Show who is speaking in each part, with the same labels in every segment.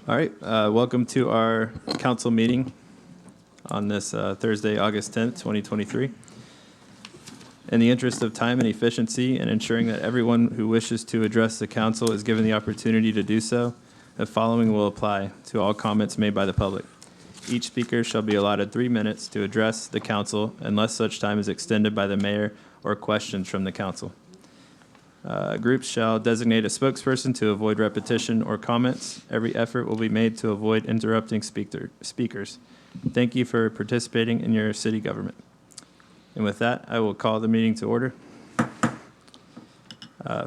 Speaker 1: All right, welcome to our council meeting on this Thursday, August 10th, 2023. In the interest of time and efficiency and ensuring that everyone who wishes to address the council is given the opportunity to do so, the following will apply to all comments made by the public. Each speaker shall be allotted 3 minutes to address the council unless such time is extended by the mayor or questions from the council. Groups shall designate a spokesperson to avoid repetition or comments. Every effort will be made to avoid interrupting speakers. Thank you for participating in your city government. And with that, I will call the meeting to order.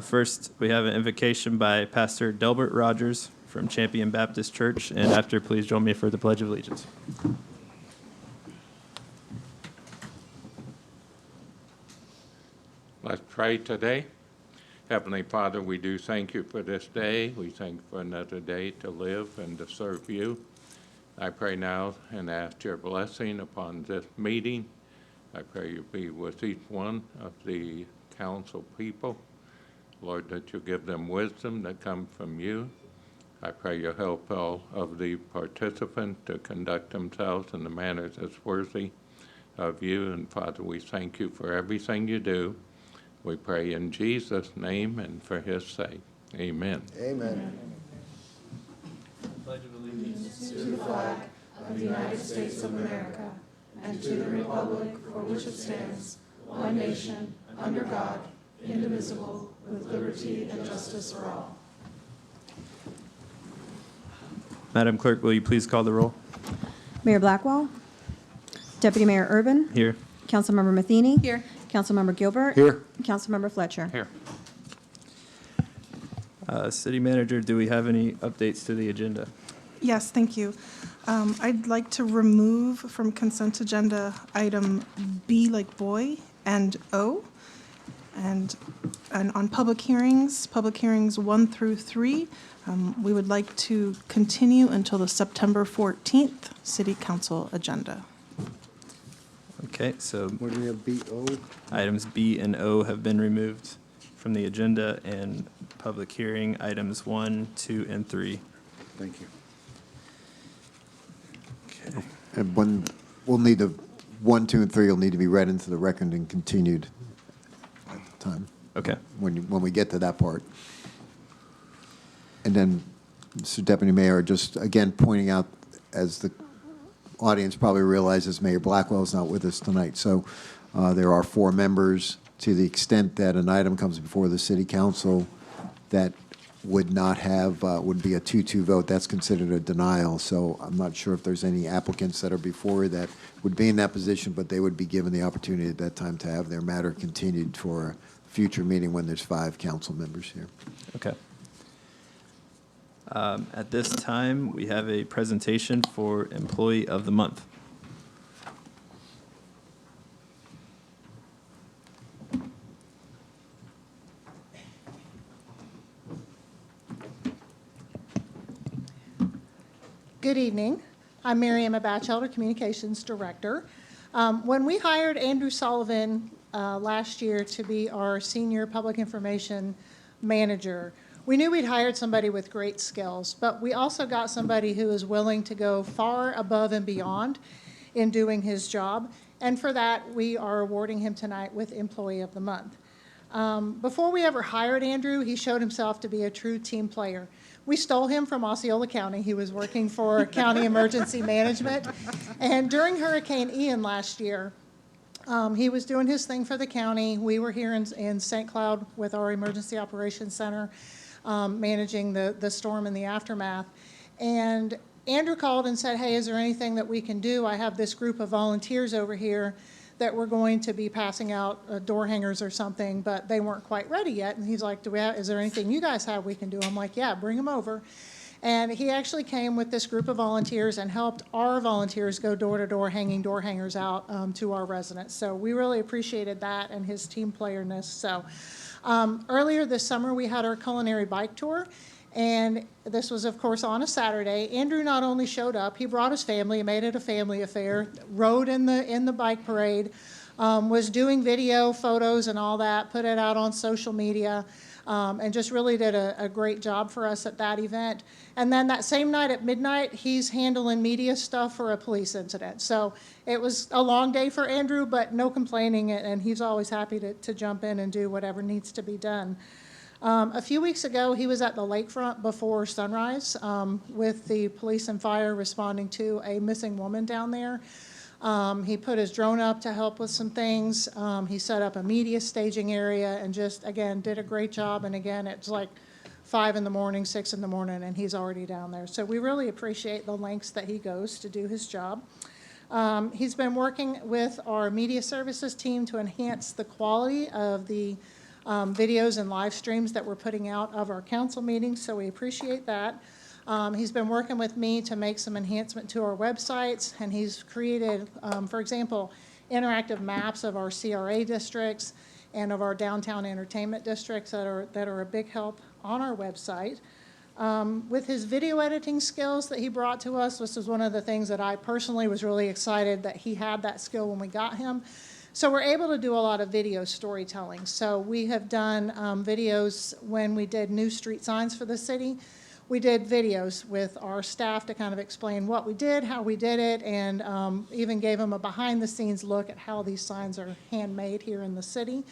Speaker 1: First, we have an invocation by Pastor Delbert Rogers from Champion Baptist Church. And after, please join me for the Pledge of Allegiance.
Speaker 2: Let's pray today. Heavenly Father, we do thank you for this day. We thank you for another day to live and to serve you. I pray now and ask your blessing upon this meeting. I pray you be with each one of the council people. Lord, that you give them wisdom that comes from you. I pray you help all of the participants to conduct themselves in the manner that's worthy of you. And Father, we thank you for everything you do. We pray in Jesus' name and for his sake. Amen.
Speaker 3: Amen.
Speaker 1: Pledge of Allegiance
Speaker 4: to the flag of the United States of America and to the republic for which it stands, one nation, under God, indivisible, with liberty and justice for all.
Speaker 1: Madam Clerk, will you please call the roll?
Speaker 5: Mayor Blackwell. Deputy Mayor Urban.
Speaker 1: Here.
Speaker 5: Councilmember Matheny.
Speaker 4: Here.
Speaker 5: Councilmember Gilbert.
Speaker 3: Here.
Speaker 5: Councilmember Fletcher.
Speaker 2: Here.
Speaker 1: City Manager, do we have any updates to the agenda?
Speaker 6: Yes, thank you. I'd like to remove from consent agenda item B like boy and O. And on public hearings 1 through 3, we would like to continue until the September 14th City Council agenda.
Speaker 1: Okay, so
Speaker 3: What do we have, B-O?
Speaker 1: items B and O have been removed from the agenda, and public hearing items 1, 2, and 3.
Speaker 3: Thank you.
Speaker 1: Okay.
Speaker 7: And we'll need 1, 2, and 3 will need to be read into the record and continued at the time,
Speaker 1: Okay.
Speaker 7: when we get to that part. And then, Mr. Deputy Mayor, just again pointing out, as the audience probably realizes, Mayor Blackwell is not with us tonight. So there are 4 members. To the extent that an item comes before the City Council that would not have, would be a 2-2 vote, that's considered a denial. So I'm not sure if there's any applicants that are before that would be in that position, but they would be given the opportunity at that time to have their matter continued for a future meeting when there's 5 council members here.
Speaker 1: Okay. At this time, we have a presentation for Employee of the Month.
Speaker 4: Good evening. I'm Mary Emma Batchelder, Communications Director. When we hired Andrew Sullivan last year to be our Senior Public Information Manager, we knew we'd hired somebody with great skills, but we also got somebody who is willing to go far above and beyond in doing his job. And for that, we are awarding him tonight with Employee of the Month. Before we ever hired Andrew, he showed himself to be a true team player. We stole him from Osceola County. He was working for County Emergency Management. And during Hurricane Ian last year, he was doing his thing for the county. We were here in St. Cloud with our Emergency Operations Center, managing the storm and the aftermath. And Andrew called and said, hey, is there anything that we can do? I have this group of volunteers over here that we're going to be passing out door hangers or something, but they weren't quite ready yet. And he's like, is there anything you guys have we can do? I'm like, yeah, bring them over. And he actually came with this group of volunteers and helped our volunteers go door to door, hanging door hangers out to our residents. So we really appreciated that and his team playerness. So earlier this summer, we had our culinary bike tour. And this was, of course, on a Saturday. Andrew not only showed up, he brought his family, made it a family affair, rode in the bike parade, was doing video, photos, and all that, put it out on social media. and just really did a great job for us at that event. And then that same night at midnight, he's handling media stuff for a police incident. So it was a long day for Andrew, but no complaining, and he's always happy to jump in and do whatever needs to be done. A few weeks ago, he was at the lakefront before sunrise with the police and fire responding to a missing woman down there. He put his drone up to help with some things. He set up a media staging area and just, again, did a great job. And again, it's like 5 in the morning, 6 in the morning, and he's already down there. So we really appreciate the lengths that he goes to do his job. He's been working with our media services team to enhance the quality of the videos and live streams that we're putting out of our council meetings, so we appreciate that. He's been working with me to make some enhancement to our websites, and he's created, for example, interactive maps of our CRA districts and of our downtown entertainment districts that are a big help on our website. With his video editing skills that he brought to us, this is one of the things that I personally was really excited that he had that skill when we got him. So we're able to do a lot of video storytelling. So we have done videos when we did new street signs for the city. We did videos with our staff to kind of explain what we did, how we did it, and even gave them a behind-the-scenes look at how these signs are handmade here in the city.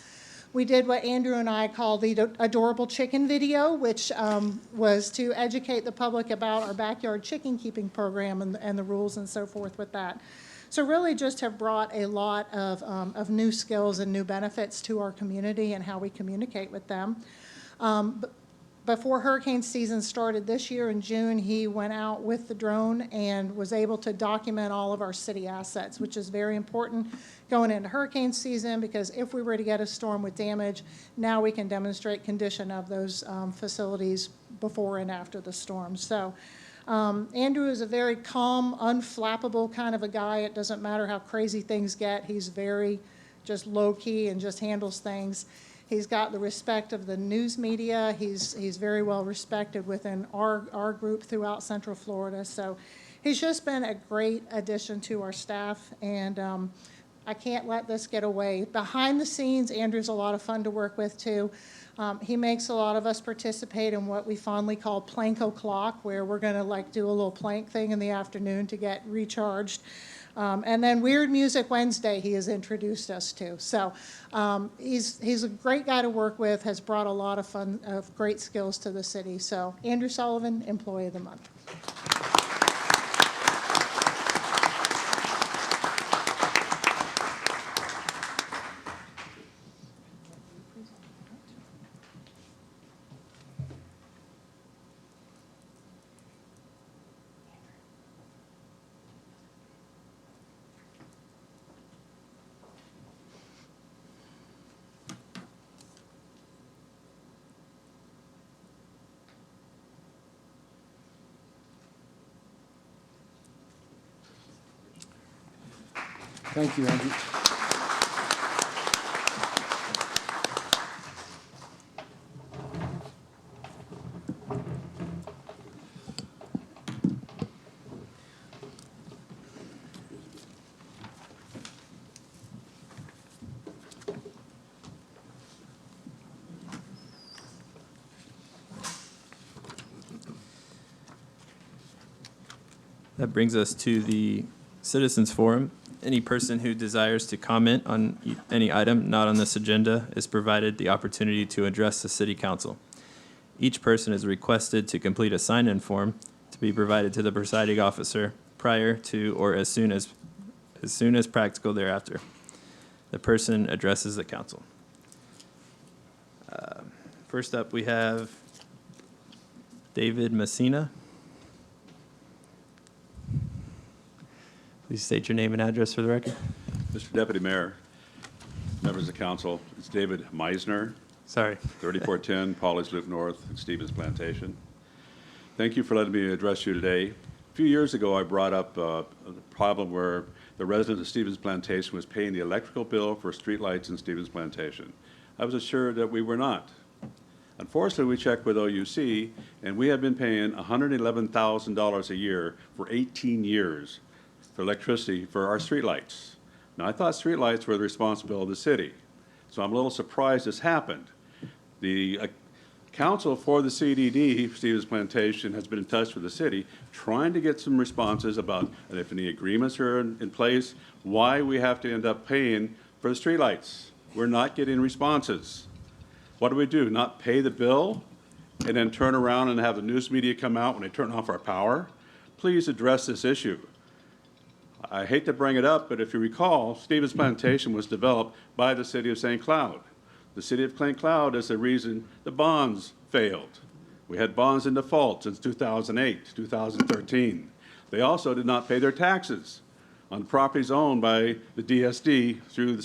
Speaker 4: We did what Andrew and I call the Adorable Chicken video, which was to educate the public about our backyard chicken keeping program and the rules and so forth with that. So really just have brought a lot of new skills and new benefits to our community and how we communicate with them. Before hurricane season started this year in June, he went out with the drone and was able to document all of our city assets, which is very important going into hurricane season, because if we were to get a storm with damage, now we can demonstrate condition of those facilities before and after the storm. So Andrew is a very calm, unflappable kind of a guy. It doesn't matter how crazy things get. He's very just low-key and just handles things. He's got the respect of the news media. He's very well respected within our group throughout Central Florida. So he's just been a great addition to our staff, and I can't let this get away. Behind the scenes, Andrew's a lot of fun to work with, too. He makes a lot of us participate in what we fondly call plank o'clock, where we're going to like do a little plank thing in the afternoon to get recharged. And then Weird Music Wednesday he has introduced us to. So he's a great guy to work with, has brought a lot of great skills to the city. So Andrew Sullivan, Employee of the Month.
Speaker 3: Thank you, Andrew.
Speaker 1: That brings us to the Citizens Forum. Any person who desires to comment on any item not on this agenda is provided the opportunity to address the City Council. Each person is requested to complete a sign-in form to be provided to the presiding officer prior to or as soon as practical thereafter. The person addresses the council. First up, we have David Messina. Please state your name and address for the record.
Speaker 8: Mr. Deputy Mayor, members of council, it's David Meisner,
Speaker 1: Sorry.
Speaker 8: 3410 Polly's Loop North, Stevens Plantation. Thank you for letting me address you today. A few years ago, I brought up a problem where the resident of Stevens Plantation was paying the electrical bill for streetlights in Stevens Plantation. I was assured that we were not. Unfortunately, we checked with OUC, and we have been paying $111,000 a year for 18 years for electricity for our streetlights. Now, I thought streetlights were the responsibility of the city, so I'm a little surprised this happened. The Council for the CDD, Stevens Plantation, has been in touch with the city, trying to get some responses about if any agreements are in place, why we have to end up paying for the streetlights. We're not getting responses. What do? Not pay the bill and then turn around and have the news media come out when they turn off our power? Please address this issue. I hate to bring it up, but if you recall, Stevens Plantation was developed by the city of St. Cloud. The city of St. Cloud is the reason the bonds failed. We had bonds in default since 2008, 2013. They also did not pay their taxes on properties owned by the DSD through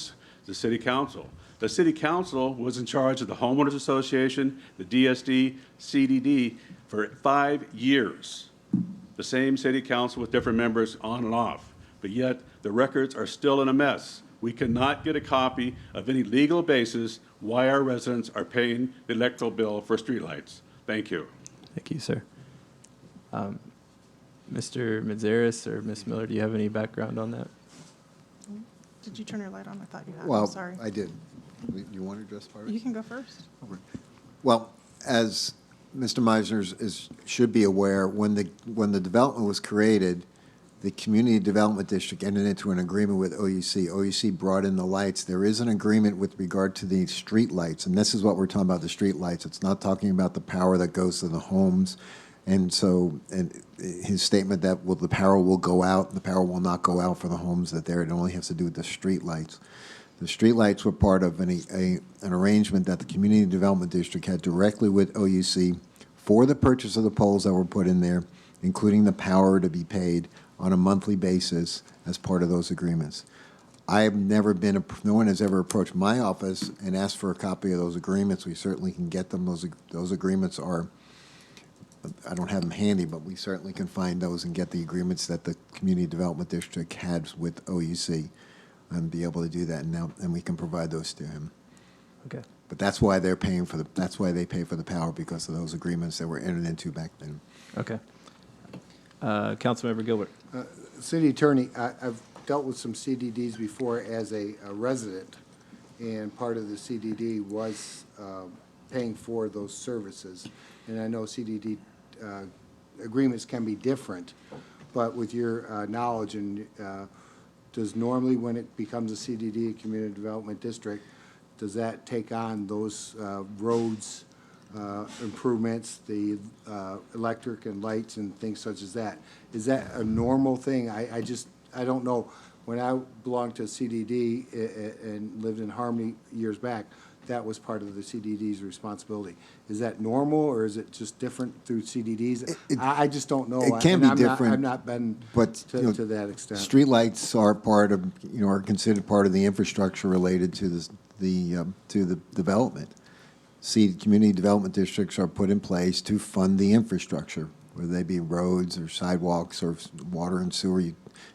Speaker 8: the city council. The city council was in charge of the homeowners association, the DSD, CDD for 5 years. The same city council with different members on and off, but yet the records are still in a mess. We cannot get a copy of any legal basis why our residents are paying the electrical bill for streetlights. Thank you.
Speaker 1: Thank you, sir. Mr. Medeiros or Ms. Miller, do you have any background on that?
Speaker 6: Did you turn your light on? I thought you had.
Speaker 7: Well,
Speaker 6: I'm sorry.
Speaker 7: I did. You want to address part of it?
Speaker 6: You can go first.
Speaker 7: Well, as Mr. Meisner should be aware, when the development was created, the Community Development District entered into an agreement with OUC. OUC brought in the lights. There is an agreement with regard to the street lights, and this is what we're talking about, the street lights. It's not talking about the power that goes to the homes. And so, and his statement that the power will go out, the power will not go out for the homes that there. It only has to do with the street lights. The streetlights were part of an arrangement that the Community Development District had directly with OUC for the purchase of the poles that were put in there, including the power to be paid on a monthly basis as part of those agreements. I have never been, no one has ever approached my office and asked for a copy of those agreements. We certainly can get them. Those agreements are, I don't have them handy, but we certainly can find those and get the agreements that the Community Development District had with OUC and be able to do that now, and we can provide those to him.
Speaker 1: Okay.
Speaker 7: But that's why they're paying for that's why they pay for the power, because of those agreements that were entered into back then.
Speaker 1: Okay. Councilmember Gilbert.
Speaker 3: City Attorney, I've dealt with some CDDs before as a resident, and part of the CDD was paying for those services. And I know CDD agreements can be different, but with your knowledge, and does normally when it becomes a CDD, a Community Development District, does that take on those roads improvements, the electric and lights and things such as that? Is that a normal thing? I don't know. When I belonged to CDD and lived in Harmony years back, that was part of the CDD's responsibility. Is that normal, or is it just different through CDDs? I just don't know.
Speaker 7: It can be different.
Speaker 3: I've not been
Speaker 7: But
Speaker 3: to that extent.
Speaker 7: streetlights are part of, are considered part of the infrastructure related to the development. Community development districts are put in place to fund the infrastructure, whether they be roads or sidewalks or water and sewer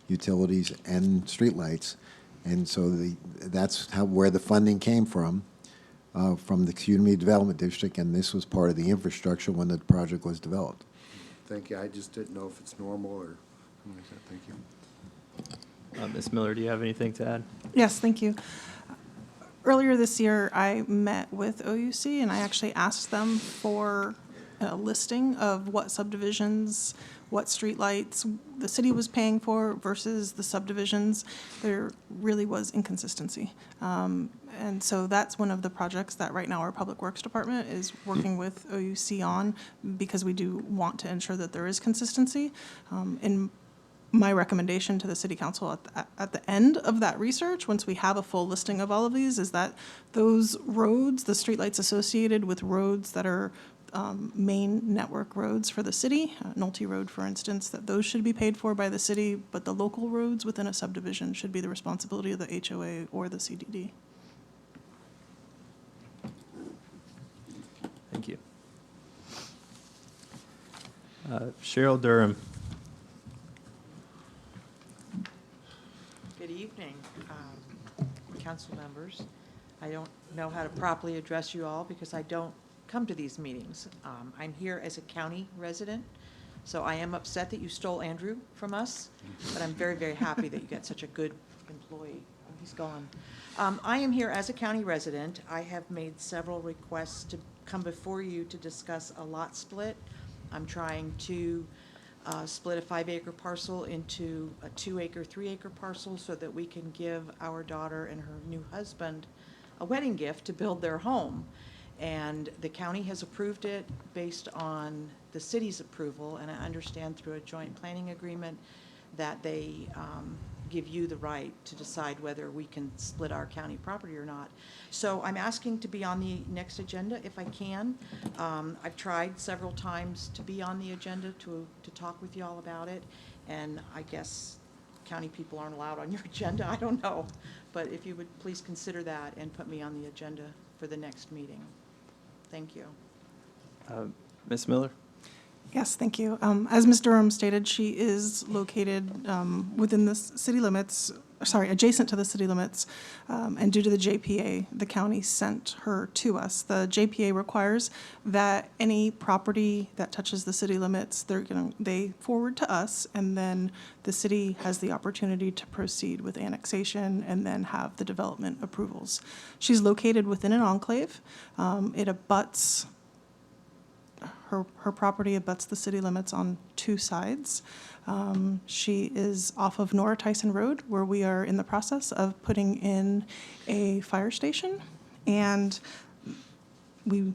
Speaker 7: utilities and streetlights. And so that's where the funding came from the Community Development District, and this was part of the infrastructure when the project was developed.
Speaker 3: Thank you. I just didn't know if it's normal or something like that. Thank you.
Speaker 1: Ms. Miller, do you have anything to add?
Speaker 6: Yes, thank you. Earlier this year, I met with OUC, and I actually asked them for a listing of what subdivisions, what streetlights the city was paying for versus the subdivisions. There really was inconsistency. And so that's one of the projects that right now our Public Works Department is working with OUC on, because we do want to ensure that there is consistency. In my recommendation to the City Council at the end of that research, once we have a full listing of all of these, is that those roads, the streetlights associated with roads that are main network roads for the city, Nolte Road, for instance, that those should be paid for by the city, but the local roads within a subdivision should be the responsibility of the HOA or the CDD.
Speaker 1: Thank you. Cheryl Durham.
Speaker 9: Good evening, council members. I don't know how to properly address you all because I don't come to these meetings. I'm here as a county resident, so I am upset that you stole Andrew from us, but I'm very, very happy that you got such a good employee. he's gone. I am here as a county resident. I have made several requests to come before you to discuss a lot split. I'm trying to split a 5-acre parcel into a 2-acre, 3-acre parcel so that we can give our daughter and her new husband a wedding gift to build their home. And the county has approved it based on the city's approval, and I understand through a joint planning agreement that they give you the right to decide whether we can split our county property or not. So I'm asking to be on the next agenda if I can. I've tried several times to be on the agenda to talk with you all about it, and I guess county people aren't allowed on your agenda, I don't know. But if you would please consider that and put me on the agenda for the next meeting. Thank you.
Speaker 1: Ms. Miller?
Speaker 6: Yes, thank you. As Ms. Durham stated, she is located within the city limits, adjacent to the city limits, and due to the JPA, the county sent her to us. The JPA requires that any property that touches the city limits, they forward to us, and then the city has the opportunity to proceed with annexation and then have the development approvals. She's located within an enclave. It abuts Her property abuts the city limits on 2 sides. She is off of Nora Tyson Road, where we are in the process of putting in a fire station, and we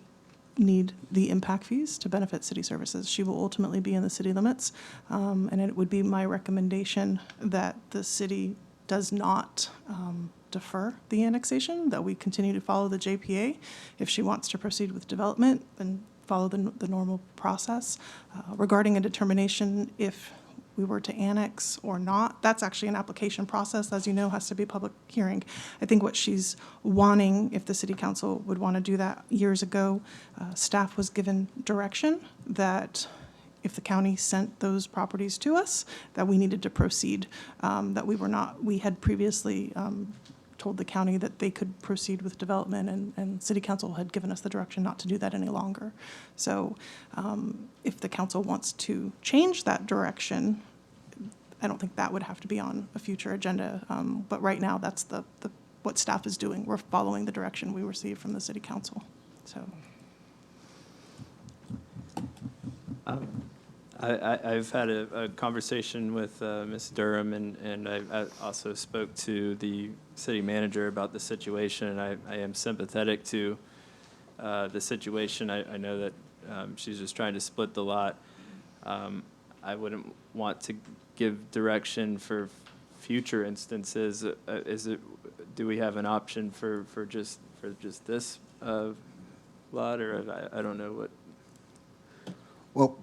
Speaker 6: need the impact fees to benefit city services. She will ultimately be in the city limits, and it would be my recommendation that the city does not defer the annexation, that we continue to follow the JPA. If she wants to proceed with development, then follow the normal process. Regarding a determination if we were to annex or not, that's actually an application process, as you know, has to be a public hearing. I think what she's wanting, if the city council would want to do that, years ago, staff was given direction that if the county sent those properties to us, that we needed to proceed, that we had previously told the county that they could proceed with development, and city council had given us the direction not to do that any longer. So if the council wants to change that direction, I don't think that would have to be on a future agenda. But right now, that's what staff is doing. We're following the direction we received from the city council. So.
Speaker 1: I've had a conversation with Ms. Durham, and I also spoke to the city manager about the situation, and I am sympathetic to the situation. I know that she's just trying to split the lot. I wouldn't want to give direction for future instances. Do we have an option for just this lot, or I don't know what?
Speaker 7: Well,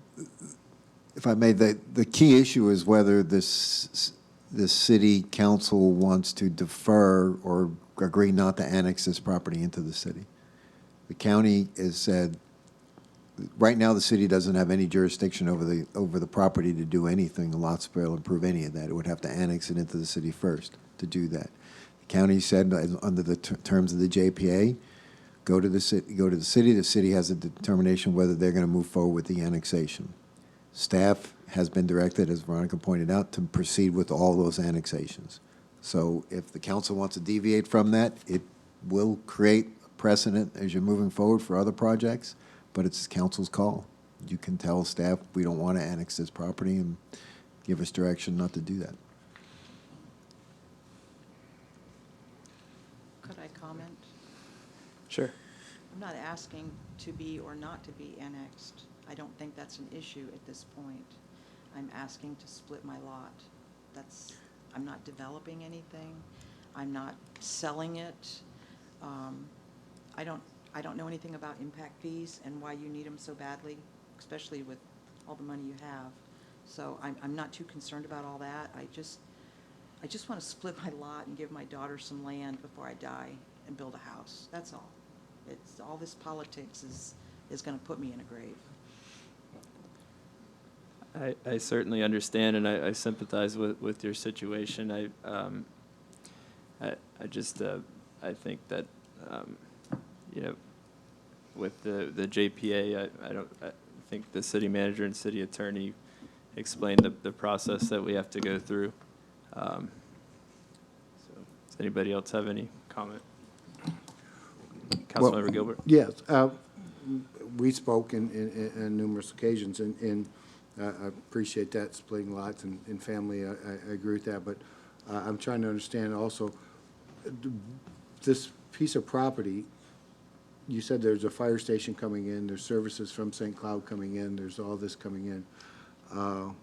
Speaker 7: if I may, the key issue is whether this city council wants to defer or agree not to annex this property into the city. The county has said, right now the city doesn't have any jurisdiction over the property to do anything, a lot split, improve any of that. It would have to annex it into the city first to do that. The county said, under the terms of the JPA, go to the city. The city has a determination whether they're going to move forward with the annexation. Staff has been directed, as Veronica pointed out, to proceed with all those annexations. So if the council wants to deviate from that, it will create a precedent as you're moving forward for other projects, but it's council's call. You can tell staff, we don't want to annex this property, and give us direction not to do that.
Speaker 9: Could I comment?
Speaker 1: Sure.
Speaker 9: I'm not asking to be or not to be annexed. I don't think that's an issue at this point. I'm asking to split my lot. I'm not developing anything. I'm not selling it. I don't know anything about impact fees and why you need them so badly, especially with all the money you have. So I'm not too concerned about all that. I just want to split my lot and give my daughter some land before I die and build a house. That's all. It's all this politics is going to put me in a grave.
Speaker 1: I certainly understand, and I sympathize with your situation. I think that with the JPA, I think the city manager and city attorney explained the process that we have to go through. So Does anybody else have any comment? Councilmember Gilbert?
Speaker 3: Yes, we spoke in numerous occasions, and I appreciate that, splitting lots and family, I agree with that, but I'm trying to understand also, this piece of property, you said there's a fire station coming in, there's services from St. Cloud coming in, there's all this coming in.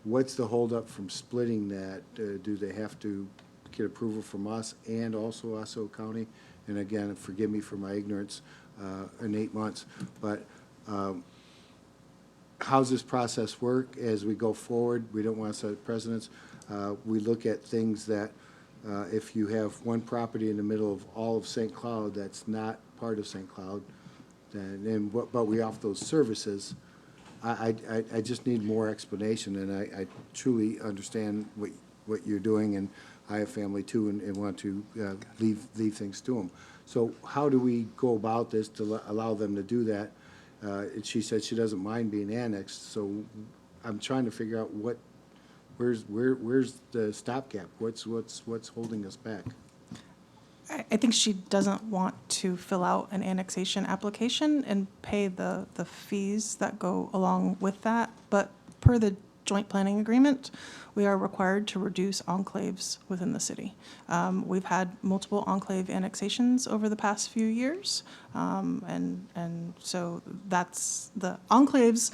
Speaker 3: What's the holdup from splitting that? Do they have to get approval from us and also Osceola County? And again, forgive me for my ignorance in 8 months, but how's this process work as we go forward? We don't want to set precedents. We look at things that if you have one property in the middle of all of St. Cloud that's not part of St. Cloud, then, but we offer those services, I just need more explanation, and I truly understand what you're doing, and I have family too, and want to leave things to them. So how do we go about this to allow them to do that? And she said she doesn't mind being annexed, so I'm trying to figure out where's the stopgap? What's holding us back?
Speaker 6: I think she doesn't want to fill out an annexation application and pay the fees that go along with that. But per the joint planning agreement, we are required to reduce enclaves within the city. We've had multiple enclave annexations over the past few years. And so that's the enclaves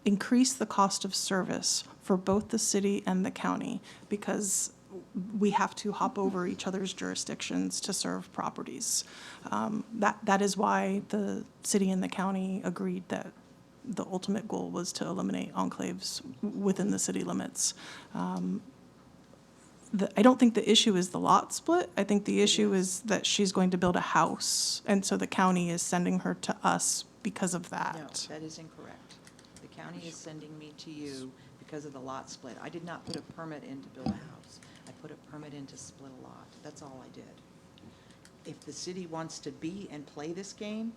Speaker 6: increase the cost of service for both the city and the county, because we have to hop over each other's jurisdictions to serve properties. That is why the city and the county agreed that the ultimate goal was to eliminate enclaves within the city limits. I don't think the issue is the lot split. I think the issue is that she's going to build a house, and so the county is sending her to us because of that.
Speaker 9: No, that is incorrect. The county is sending me to you because of the lot split. I did not put a permit in to build a house. I put a permit in to split a lot. That's all I did. If the city wants to be and play this game,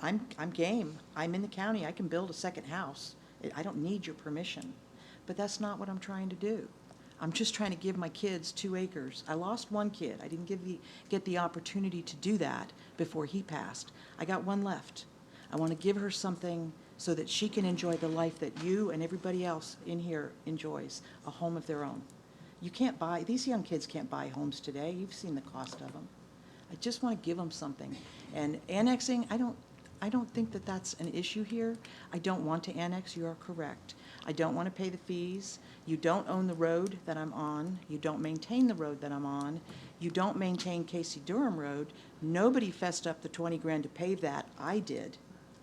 Speaker 9: I'm game. I'm in the county. I can build a second house. I don't need your permission. But that's not what I'm trying to do. I'm just trying to give my kids 2 acres. I lost one kid. I didn't get the opportunity to do that before he passed. I got one left. I want to give her something so that she can enjoy the life that you and everybody else in here enjoys, a home of their own. You can't buy, these young kids can't buy homes today. You've seen the cost of them. I just want to give them something. And annexing, I don't think that that's an issue here. I don't want to annex, you are correct. I don't want to pay the fees. You don't own the road that I'm on. You don't maintain the road that I'm on. You don't maintain Casey Durham Road. Nobody fessed up the 20 grand to pave that. I did.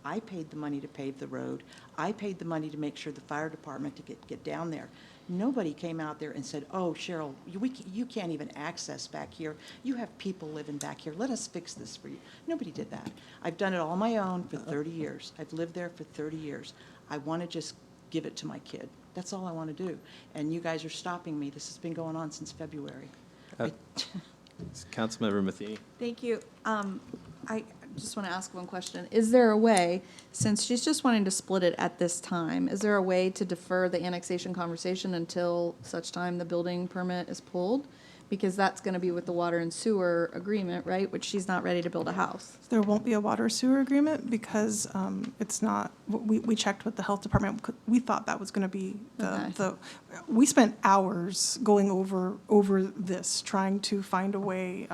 Speaker 9: I paid the money to pave the road. I paid the money to make sure the fire department to get down there. Nobody came out there and said, oh, Cheryl, you can't even access back here. You have people living back here. Let us fix this for you. Nobody did that. I've done it all on my own for 30 years. I've lived there for 30 years. I want to just give it to my kid. That's all I want to do. And you guys are stopping me. This has been going on since February.
Speaker 1: Councilmember Matheny?
Speaker 10: Thank you. I just want to ask one question. Is there a way, since she's just wanting to split it at this time, is there a way to defer the annexation conversation until such time the building permit is pulled? Because that's going to be with the water and sewer agreement, right, which she's not ready to build a house.
Speaker 6: There won't be a water sewer agreement because it's not, we checked with the health department. We thought that was going to be we spent hours going over this, trying to find a way,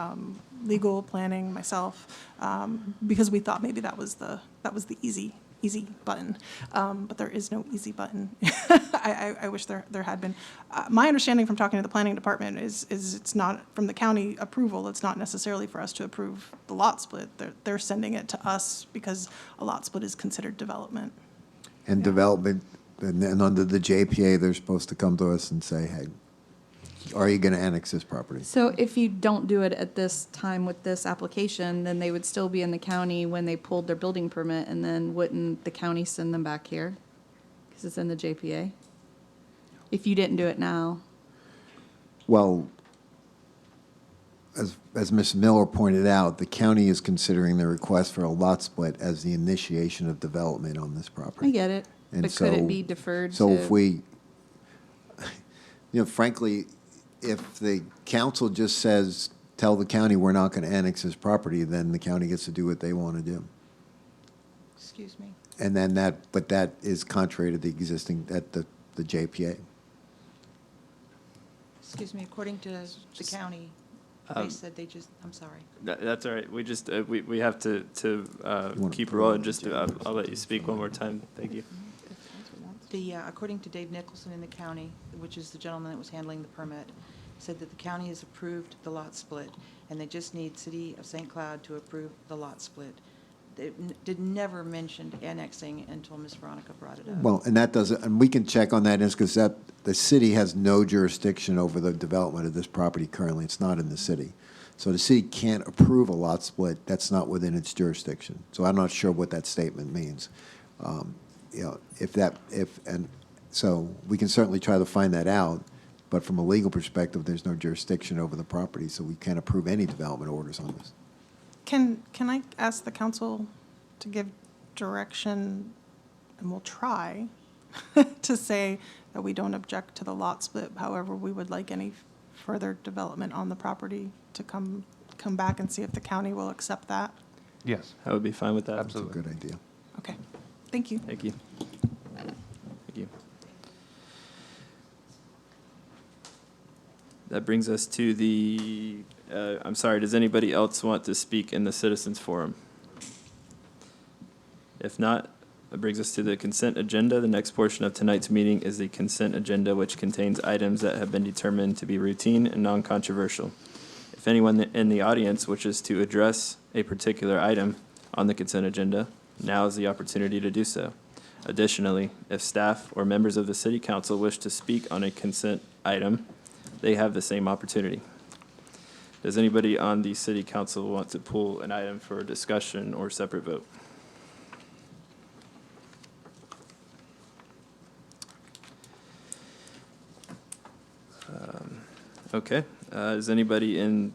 Speaker 6: legal planning, myself, because we thought maybe that was the easy button, but there is no easy button. I wish there had been. My understanding from talking to the planning department is it's not from the county approval. It's not necessarily for us to approve the lot split. They're sending it to us because a lot split is considered development.
Speaker 7: And development, and under the JPA, they're supposed to come to us and say, hey, are you going to annex this property?
Speaker 10: So if you don't do it at this time with this application, then they would still be in the county when they pulled their building permit, and then wouldn't the county send them back here? Because it's in the JPA? If you didn't do it now?
Speaker 7: Well, as Ms. Miller pointed out, the county is considering the request for a lot split as the initiation of development on this property.
Speaker 10: I get it,
Speaker 7: And
Speaker 10: but could
Speaker 7: so-
Speaker 10: it be deferred to?
Speaker 7: So if we, frankly, if the council just says, tell the county we're not going to annex this property, then the county gets to do what they want to do.
Speaker 9: Excuse me.
Speaker 7: And then but that is contrary to the existing, the JPA.
Speaker 9: Excuse me, according to the county, they said they just, I'm sorry.
Speaker 1: That's all right. We just, we have to
Speaker 7: wanna
Speaker 1: keep
Speaker 7: put it
Speaker 1: rolling.
Speaker 7: on the
Speaker 1: Just, I'll let you speak one more time. Thank you.
Speaker 9: According to Dave Nicholson in the county, which is the gentleman that was handling the permit, said that the county has approved the lot split, and they just need City of St. Cloud to approve the lot split. They never mentioned annexing until Ms. Veronica brought it up.
Speaker 7: Well, and that doesn't, and we can check on that, because the city has no jurisdiction over the development of this property currently. It's not in the city. So the city can't approve a lot split. That's not within its jurisdiction. So I'm not sure what that statement means. You know, so we can certainly try to find that out, but from a legal perspective, there's no jurisdiction over the property, so we can't approve any development orders on this.
Speaker 6: Can I ask the council to give direction, and we'll try, to say that we don't object to the lot split, however, we would like any further development on the property to come back and see if the county will accept that?
Speaker 11: Yes,
Speaker 1: I would be fine with that.
Speaker 7: That's a
Speaker 11: absolutely.
Speaker 7: good idea.
Speaker 6: Okay, thank you.
Speaker 1: Thank you. Thank you. That brings us to the, I'm sorry, does anybody else want to speak in the citizens forum? If not, that brings us to the consent agenda. The next portion of tonight's meeting is the consent agenda, which contains items that have been determined to be routine and non-controversial. If anyone in the audience wishes to address a particular item on the consent agenda, now is the opportunity to do so. Additionally, if staff or members of the city council wish to speak on a consent item, they have the same opportunity. Does anybody on the city council want to pull an item for discussion or separate vote? Okay. Does anybody in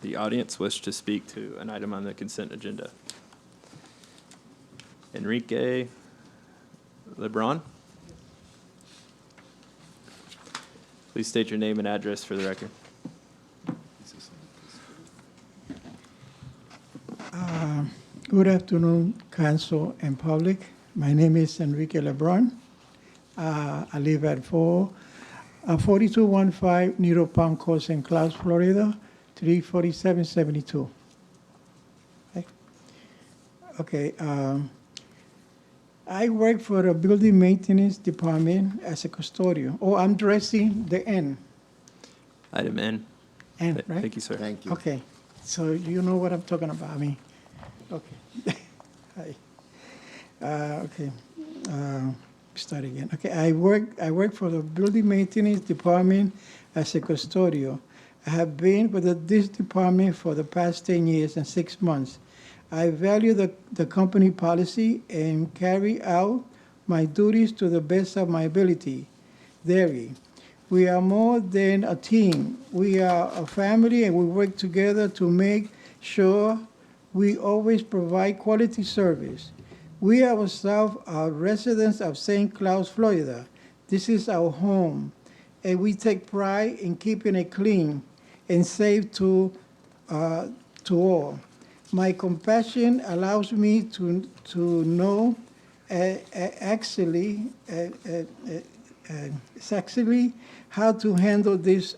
Speaker 1: the audience wish to speak to an item on the consent agenda? Enrique LeBron? Please state your name and address for the record.
Speaker 12: Good afternoon, council and public. My name is Enrique LeBron. I live at 4215 Needle Pond Court, St. Cloud, Florida, 34772. Okay. I work for the building maintenance department as a custodian. Oh, I'm dressing the N.
Speaker 1: Item N.
Speaker 12: N, right?
Speaker 1: Thank you, sir.
Speaker 7: Thank you.
Speaker 12: Okay, so you know what I'm talking about, I mean, okay. Hi. Okay, start again. Okay, I work for the building maintenance department as a custodian. I have been with this department for the past 10 years and 6 months. I value the company policy and carry out my duties to the best of my ability. Daily. We are more than a team. We are a family, and we work together to make sure we always provide quality service. We ourselves are residents of St. Cloud, Florida. This is our home, and we take pride in keeping it clean and safe to all. My compassion allows me to know actually how to handle this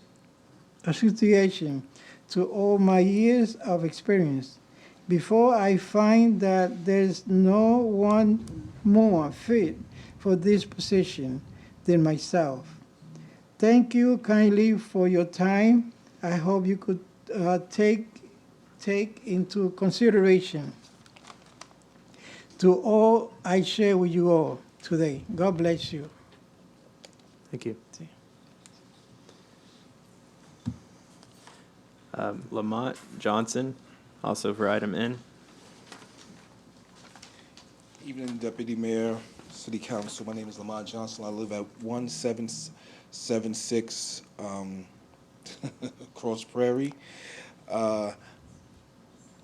Speaker 12: situation to all my years of experience. Before I find that there's no one more fit for this position than myself. Thank you kindly for your time. I hope you could take into consideration to all I share with you all today. God bless you.
Speaker 1: Thank you. Lamont Johnson, also for item N.
Speaker 13: Evening, Deputy Mayor, City Council. My name is Lamont Johnson. I live at 1776 Cross Prairie.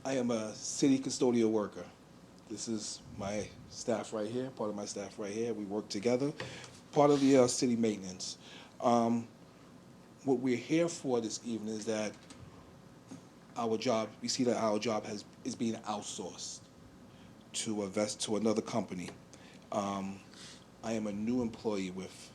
Speaker 13: I am a city custodial worker. This is my staff right here, part of my staff right here. We work together, part of the city maintenance. what we're here for this evening is that our job, we see that our job is being outsourced to another company. I am a new employee with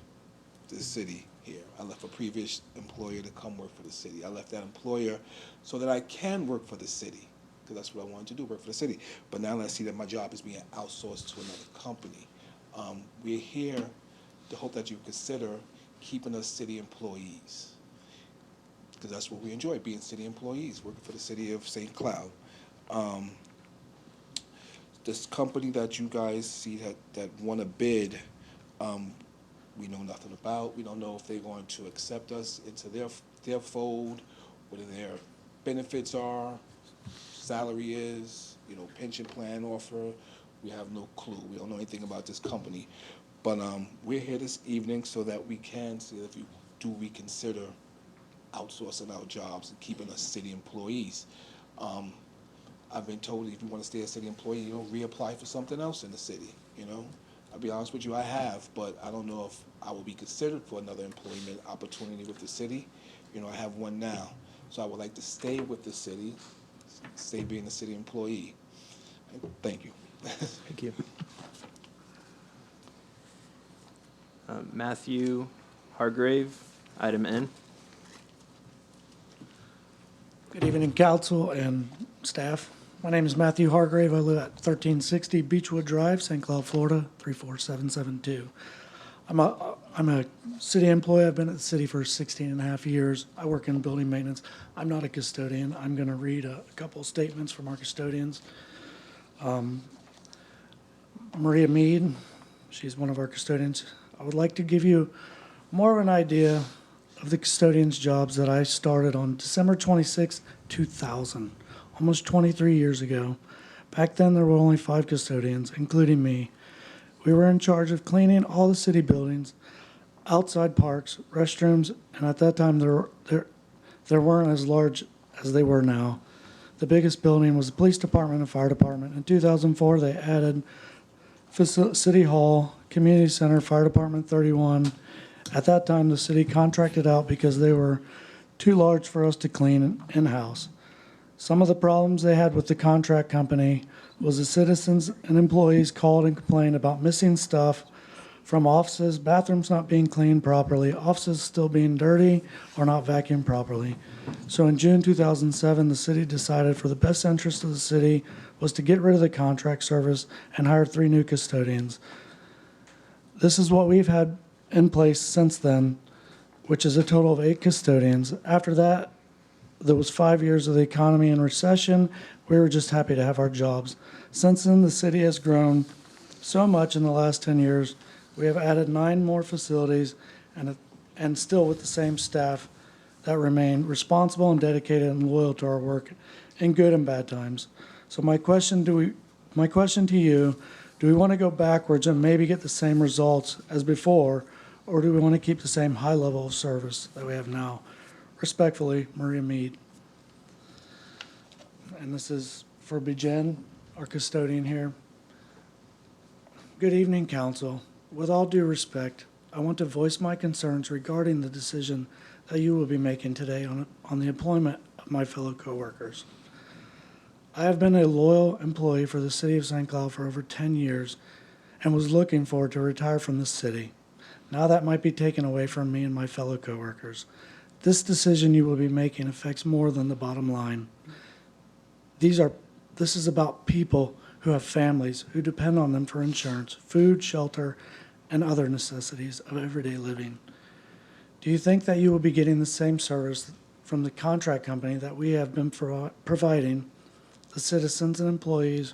Speaker 13: the city here. I left a previous employer to come work for the city. I left that employer so that I can work for the city, because that's what I wanted to do, work for the city. But now I see that my job is being outsourced to another company. We're here to hope that you consider keeping us city employees, because that's what we enjoy, being city employees, working for the city of St. Cloud. This company that you guys see that won a bid, we know nothing about. We don't know if they're going to accept us into their fold, what their benefits are, salary is, pension plan offer. We have no clue. We don't know anything about this company. But we're here this evening so that we can see if you do reconsider outsourcing our jobs and keeping us city employees. I've been told if you want to stay a city employee, reapply for something else in the city, I'll be honest with you, I have, but I don't know if I will be considered for another employment opportunity with the city. I have one now. So I would like to stay with the city, stay being a city employee. Thank you.
Speaker 1: Thank you. Matthew Hargrave, item N.
Speaker 11: Good evening, council and staff. My name is Matthew Hargrave. I live at 1360 Beechwood Drive, St. Cloud, Florida, 34772. I'm a city employee. I've been at the city for 16 and a half years. I work in building maintenance. I'm not a custodian. I'm going to read a couple of statements from our custodians. Maria Mead, she's one of our custodians. I would like to give you more of an idea of the custodians' jobs that I started on December 26, 2000, almost 23 years ago. Back then, there were only 5 custodians, including me. We were in charge of cleaning all the city buildings, outside parks, restrooms, and at that time, there weren't as large as they were now. The biggest building was the police department and fire department. In 2004, they added City Hall, Community Center, Fire Department 31. At that time, the city contracted out because they were too large for us to clean in-house. Some of the problems they had with the contract company was the citizens and employees called and complained about missing stuff from offices, bathrooms not being cleaned properly, offices still being dirty or not vacuumed properly. So in June 2007, the city decided for the best interest of the city was to get rid of the contract service and hire 3 new custodians. This is what we've had in place since then, which is a total of 8 custodians. After that, there was 5 years of the economy in recession. We were just happy to have our jobs. Since then, the city has grown so much in the last 10 years. We have added 9 more facilities and still with the same staff that remain responsible and dedicated and loyal to our work in good and bad times. So my question to you, do we want to go backwards and maybe get the same results as before, or do we want to keep the same high level of service that we have now? Respectfully, Maria Mead. And this is for Bijen, our custodian here. Good evening, council. With all due respect, I want to voice my concerns regarding the decision that you will be making today on the employment of my fellow coworkers. I have been a loyal employee for the city of St. Cloud for over 10 years and was looking forward to retire from the city. Now that might be taken away from me and my fellow coworkers. This decision you will be making affects more than the bottom line. This is about people who have families, who depend on them for insurance, food, shelter, and other necessities of everyday living. Do you think that you will be getting the same service from the contract company that we have been providing the citizens and employees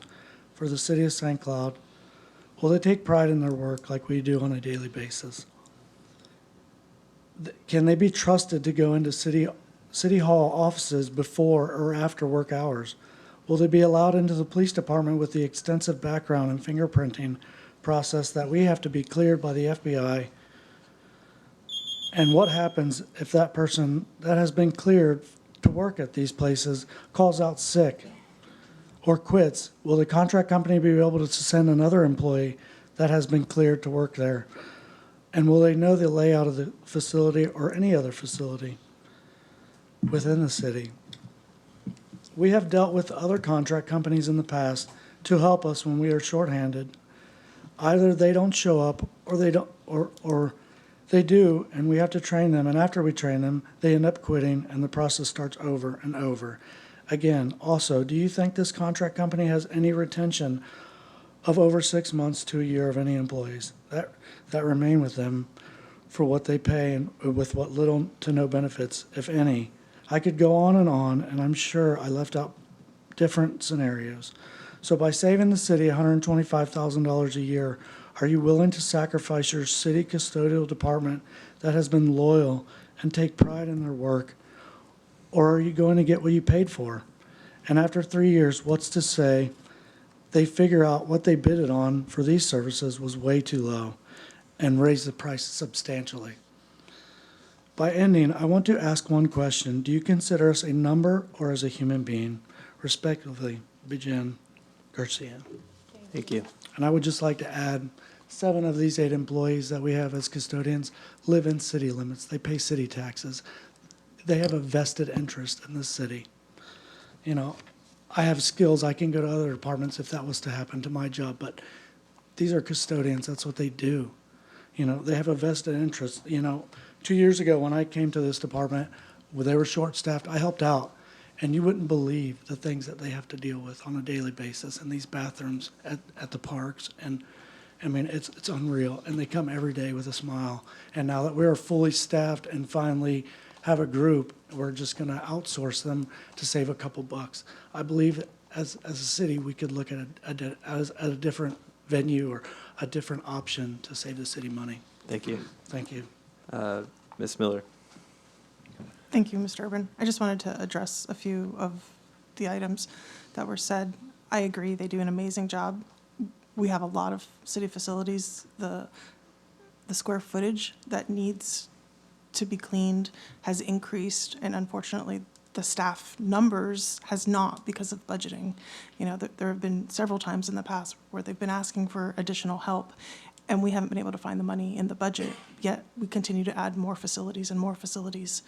Speaker 11: for the city of St. Cloud? Will they take pride in their work like we do on a daily basis? Can they be trusted to go into City Hall offices before or after work hours? Will they be allowed into the police department with the extensive background and fingerprinting process that we have to be cleared by the FBI? And what happens if that person that has been cleared to work at these places calls out sick or quits? Will the contract company be able to send another employee that has been cleared to work there? And will they know the layout of the facility or any other facility within the city? We have dealt with other contract companies in the past to help us when we are shorthanded. Either they don't show up or they don't, or they do, and we have to train them, and after we train them, they end up quitting, and the process starts over and over. Again, also, do you think this contract company has any retention of over 6 months to a year of any employees that remain with them for what they pay and with what little to no benefits, if any? I could go on, and I'm sure I left out different scenarios. So by saving the city $125,000 a year, are you willing to sacrifice your city custodial department that has been loyal and take pride in their work? Or are you going to get what you paid for? And after 3 years, what's to say they figure out what they bid it on for these services was way too low and raise the price substantially? By ending, I want to ask one question. Do you consider us a number or as a human being? Respectively, Bijan Garcia.
Speaker 1: Thank you.
Speaker 11: And I would just like to add, 7 of these 8 employees that we have as custodians live in city limits. They pay city taxes. They have a vested interest in this city. You know, I have skills. I can go to other departments if that was to happen to my job, but these are custodians. That's what they do. You know, they have a vested interest. You know, 2 years ago when I came to this department, where they were short-staffed, I helped out. And you wouldn't believe the things that they have to deal with on a daily basis in these bathrooms at the parks. And I mean, it's unreal. And they come every day with a smile. And now that we're fully staffed and finally have a group, we're just going to outsource them to save a couple bucks. I believe that as a city, we could look at a different venue or a different option to save the city money.
Speaker 1: Thank you.
Speaker 11: Thank you.
Speaker 1: Ms. Miller.
Speaker 6: Thank you, Mr. Urban. I just wanted to address a few of the items that were said. I agree, they do an amazing job. We have a lot of city facilities. The square footage that needs to be cleaned has increased, and unfortunately, the staff numbers has not because of budgeting. You know, there have been several times in the past where they've been asking for additional help, and we haven't been able to find the money in the budget, yet we continue to add more facilities and more facilities.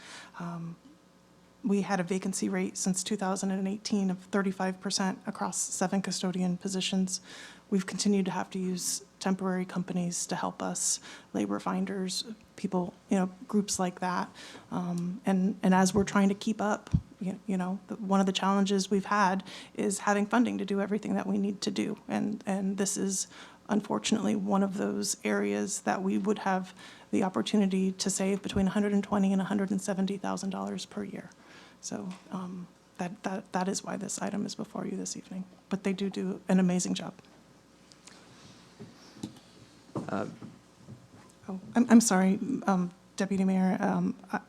Speaker 6: We had a vacancy rate since 2018 of 35% across 7 custodian positions. We've continued to have to use temporary companies to help us, labor finders, people, you know, groups like that. And as we're trying to keep up, one of the challenges we've had is having funding to do everything that we need to do. And this is unfortunately one of those areas that we would have the opportunity to save between $120,000 and $170,000 per year. So that is why this item is before you this evening. But they do an amazing job. I'm sorry, Deputy Mayor.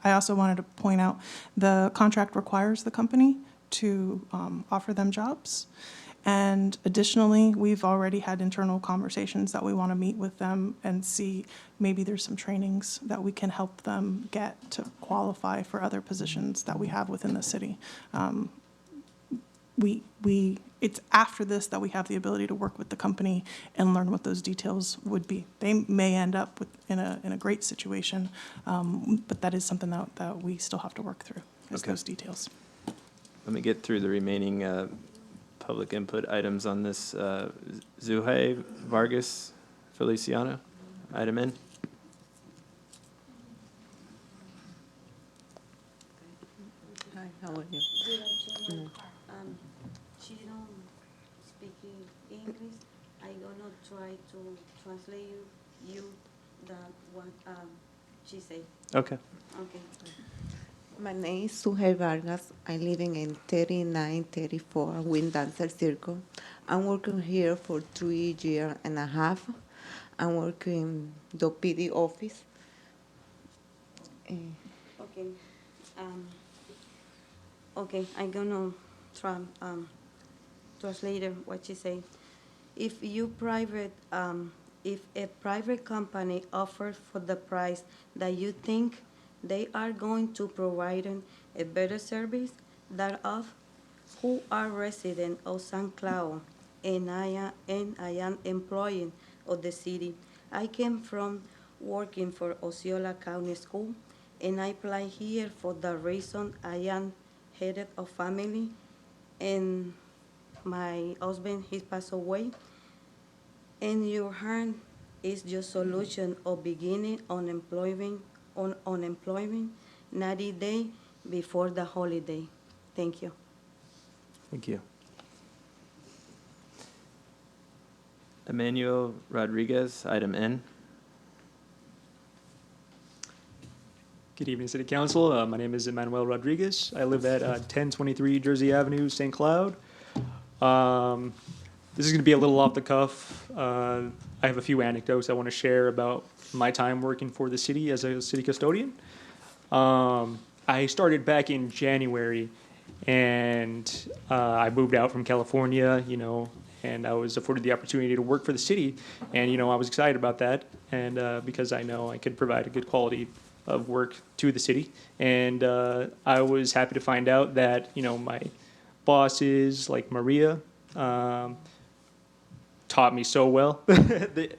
Speaker 6: I also wanted to point out the contract requires the company to offer them jobs. And additionally, we've already had internal conversations that we want to meet with them and see maybe there's some trainings that we can help them get to qualify for other positions that we have within the city. It's after this that we have the ability to work with the company and learn what those details would be. They may end up in a great situation, but that is something that we still have to work through, is
Speaker 1: Okay.
Speaker 6: those details.
Speaker 1: Let me get through the remaining public input items on this. Zuhai Vargas Feliciano, item N.
Speaker 14: Hi, how are you? She don't speak English. I'm gonna try to translate you that what she said.
Speaker 1: Okay.
Speaker 14: Okay. My name is Suhey Vargas. I'm living in 3934 Wind Dancer Circle. I'm working here for 3 years and a half. I'm working in the PD office. Okay. Okay, I'm gonna try translate what she said. If a private company offers for the price that you think they are going to provide a better service than of who are resident of San Cloud, and I am employee of the city. I came from working for Osceola County School, and I apply here for the reason I am head of family, and my husband, he passed away. And your hand is your solution of beginning unemployment, 90 days before the holiday. Thank you.
Speaker 1: Thank you. Emmanuel Rodriguez, item N.
Speaker 15: Good evening, City Council. My name is Emmanuel Rodriguez. I live at 1023 Jersey Avenue, St. Cloud. This is going to be a little off the cuff. I have a few anecdotes I want to share about my time working for the city as a city custodian. I started back in January, and I moved out from California, and I was afforded the opportunity to work for the city. And, I was excited about that, and because I know I could provide a good quality of work to the city. And I was happy to find out that, my bosses, like Maria, taught me so well.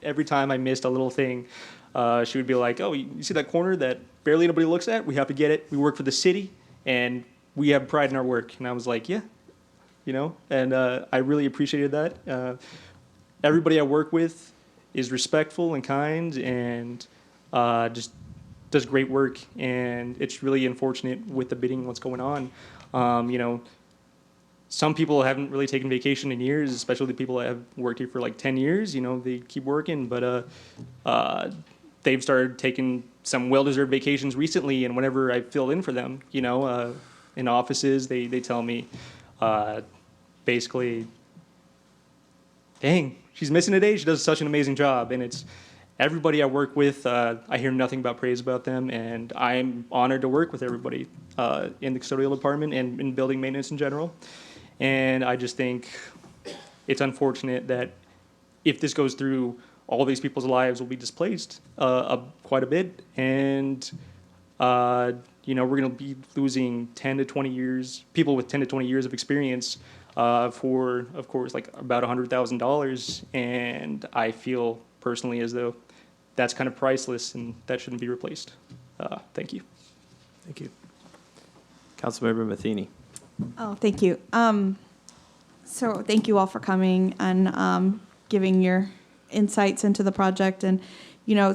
Speaker 15: Every time I missed a little thing, she would be like, oh, you see that corner that barely anybody looks at? We have to get it. We work for the city, and we have pride in our work. And I was like, yeah, and I really appreciated that. Everybody I work with is respectful and kind and just does great work. And it's really unfortunate with the bidding, what's going on. Some people haven't really taken vacation in years, especially the people that have worked here for like 10 years. They keep working, but they've started taking some well-deserved vacations recently. And whenever I fill in for them, in offices, they tell me basically, dang, she's missing a day. She does such an amazing job. And it's everybody I work with, I hear nothing but praise about them. And I'm honored to work with everybody in the custodial department and in building maintenance in general. And I just think it's unfortunate that if this goes through, all these people's lives will be displaced quite a bit. And, we're going to be losing 10 to 20 years, people with 10 to 20 years of experience for, of course, like about $100,000. And I feel personally as though that's kind of priceless and that shouldn't be replaced. Thank you.
Speaker 1: Thank you. Councilmember Matheny.
Speaker 10: Oh, thank you. So thank you all for coming and giving your insights into the project. And,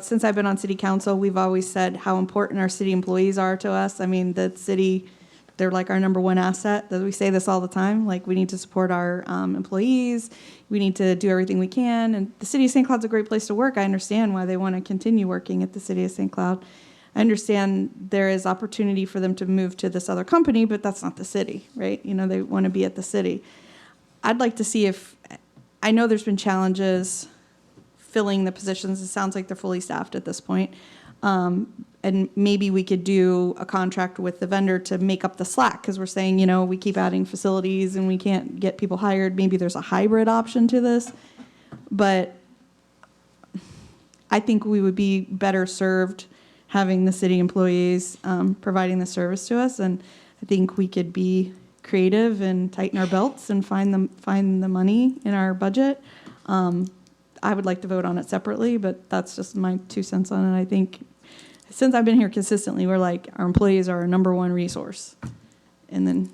Speaker 10: since I've been on city council, we've always said how important our city employees are to us. I mean, the city, they're like our number one asset. We say this all the time. Like, we need to support our employees. We need to do everything we can. And the city of St. Cloud's a great place to work. I understand why they want to continue working at the city of St. Cloud. I understand there is opportunity for them to move to this other company, but that's not the city, right? They want to be at the city. I'd like to see if, I know there's been challenges filling the positions. It sounds like they're fully staffed at this point. And maybe we could do a contract with the vendor to make up the slack, because we're saying, we keep adding facilities and we can't get people hired. Maybe there's a hybrid option to this. But I think we would be better served having the city employees providing the service to us. And I think we could be creative and tighten our belts and find the money in our budget. I would like to vote on it separately, but that's just my 2 cents on it. I think since I've been here consistently, we're like, our employees are our number one resource. And then,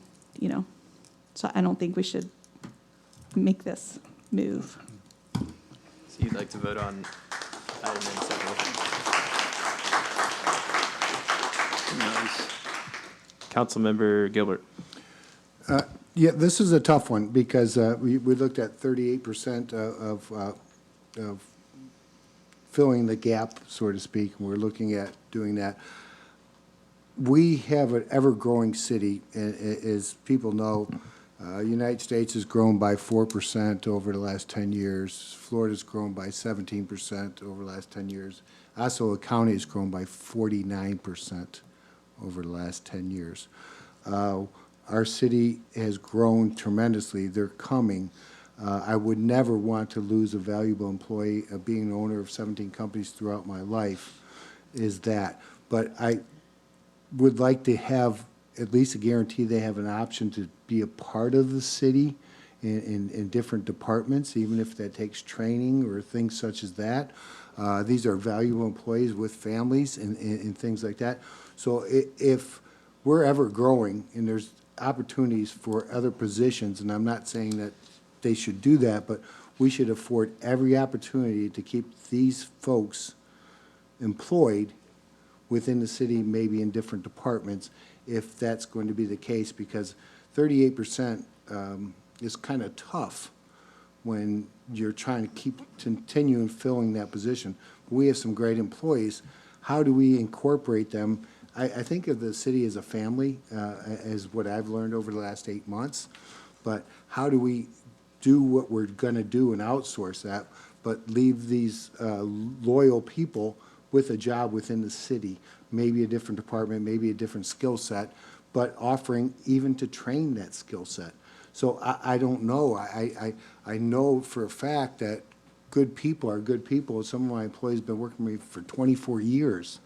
Speaker 10: so I don't think we should make this move.
Speaker 1: So you'd like to vote on item N separately? Councilmember Gilbert.
Speaker 3: Yeah, this is a tough one because we looked at 38% of filling the gap, so to speak, and we're looking at doing that. We have an ever-growing city, as people know. United States has grown by 4% over the last 10 years. Florida's grown by 17% over the last 10 years. Osceola County has grown by 49% over the last 10 years. Our city has grown tremendously. They're coming. I would never want to lose a valuable employee. Being an owner of 17 companies throughout my life is that. But I would like to have at least a guarantee they have an option to be a part of the city in different departments, even if that takes training or things such as that. These are valuable employees with families and things like that. So if we're ever growing and there's opportunities for other positions, and I'm not saying that they should do that, but we should afford every opportunity to keep these folks employed within the city, maybe in different departments, if that's going to be the case, because 38% is kind of tough when you're trying to continue filling that position. We have some great employees. How do we incorporate them? I think of the city as a family, as what I've learned over the last 8 months. But how do we do what we're going to do and outsource that, but leave these loyal people with a job within the city, maybe a different department, maybe a different skill set, but offering even to train that skill set. So I don't know. I know for a fact that good people are good people. Some of my employees have been working with me for 24 years,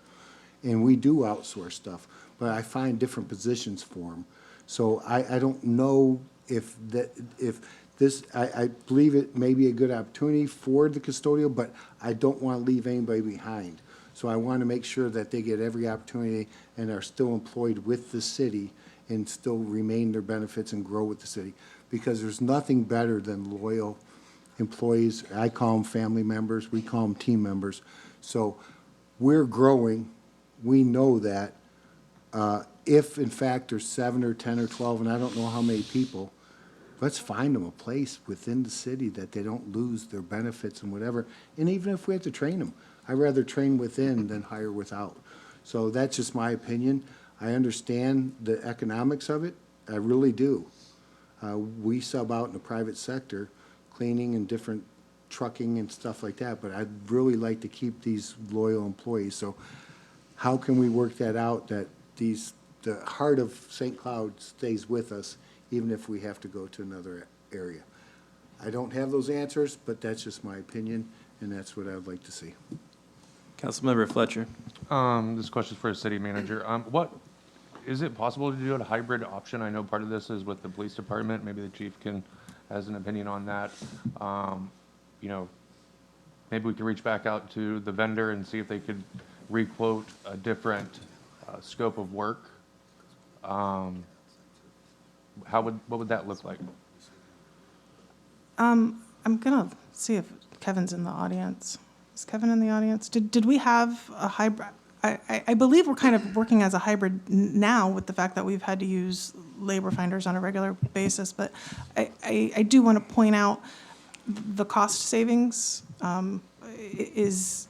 Speaker 3: and we do outsource stuff, but I find different positions for them. So I don't know if this, I believe it may be a good opportunity for the custodial, but I don't want to leave anybody behind. So I want to make sure that they get every opportunity and are still employed with the city and still remain their benefits and grow with the city. Because there's nothing better than loyal employees. I call them family members. We call them team members. So we're growing. We know that. If, in fact, there's 7 or 10 or 12, and I don't know how many people, let's find them a place within the city that they don't lose their benefits and whatever. And even if we have to train them, I'd rather train within than hire without. So that's just my opinion. I understand the economics of it. I really do. We sub out in the private sector, cleaning and different trucking and stuff like that, but I'd really like to keep these loyal employees. So how can we work that out, that the heart of St. Cloud stays with us, even if we have to go to another area? I don't have those answers, but that's just my opinion, and that's what I'd like to see.
Speaker 1: Councilmember Fletcher.
Speaker 16: This question is for the city manager. What is it possible to do a hybrid option? I know part of this is with the police department. Maybe the chief has an opinion on that. You know, maybe we could reach back out to the vendor and see if they could requote a different scope of work. What would that look like?
Speaker 6: I'm gonna see if Kevin's in the audience. Is Kevin in the audience? Did we have a hybrid? I believe we're kind of working as a hybrid now with the fact that we've had to use labor finders on a regular basis, but I do want to point out the cost savings is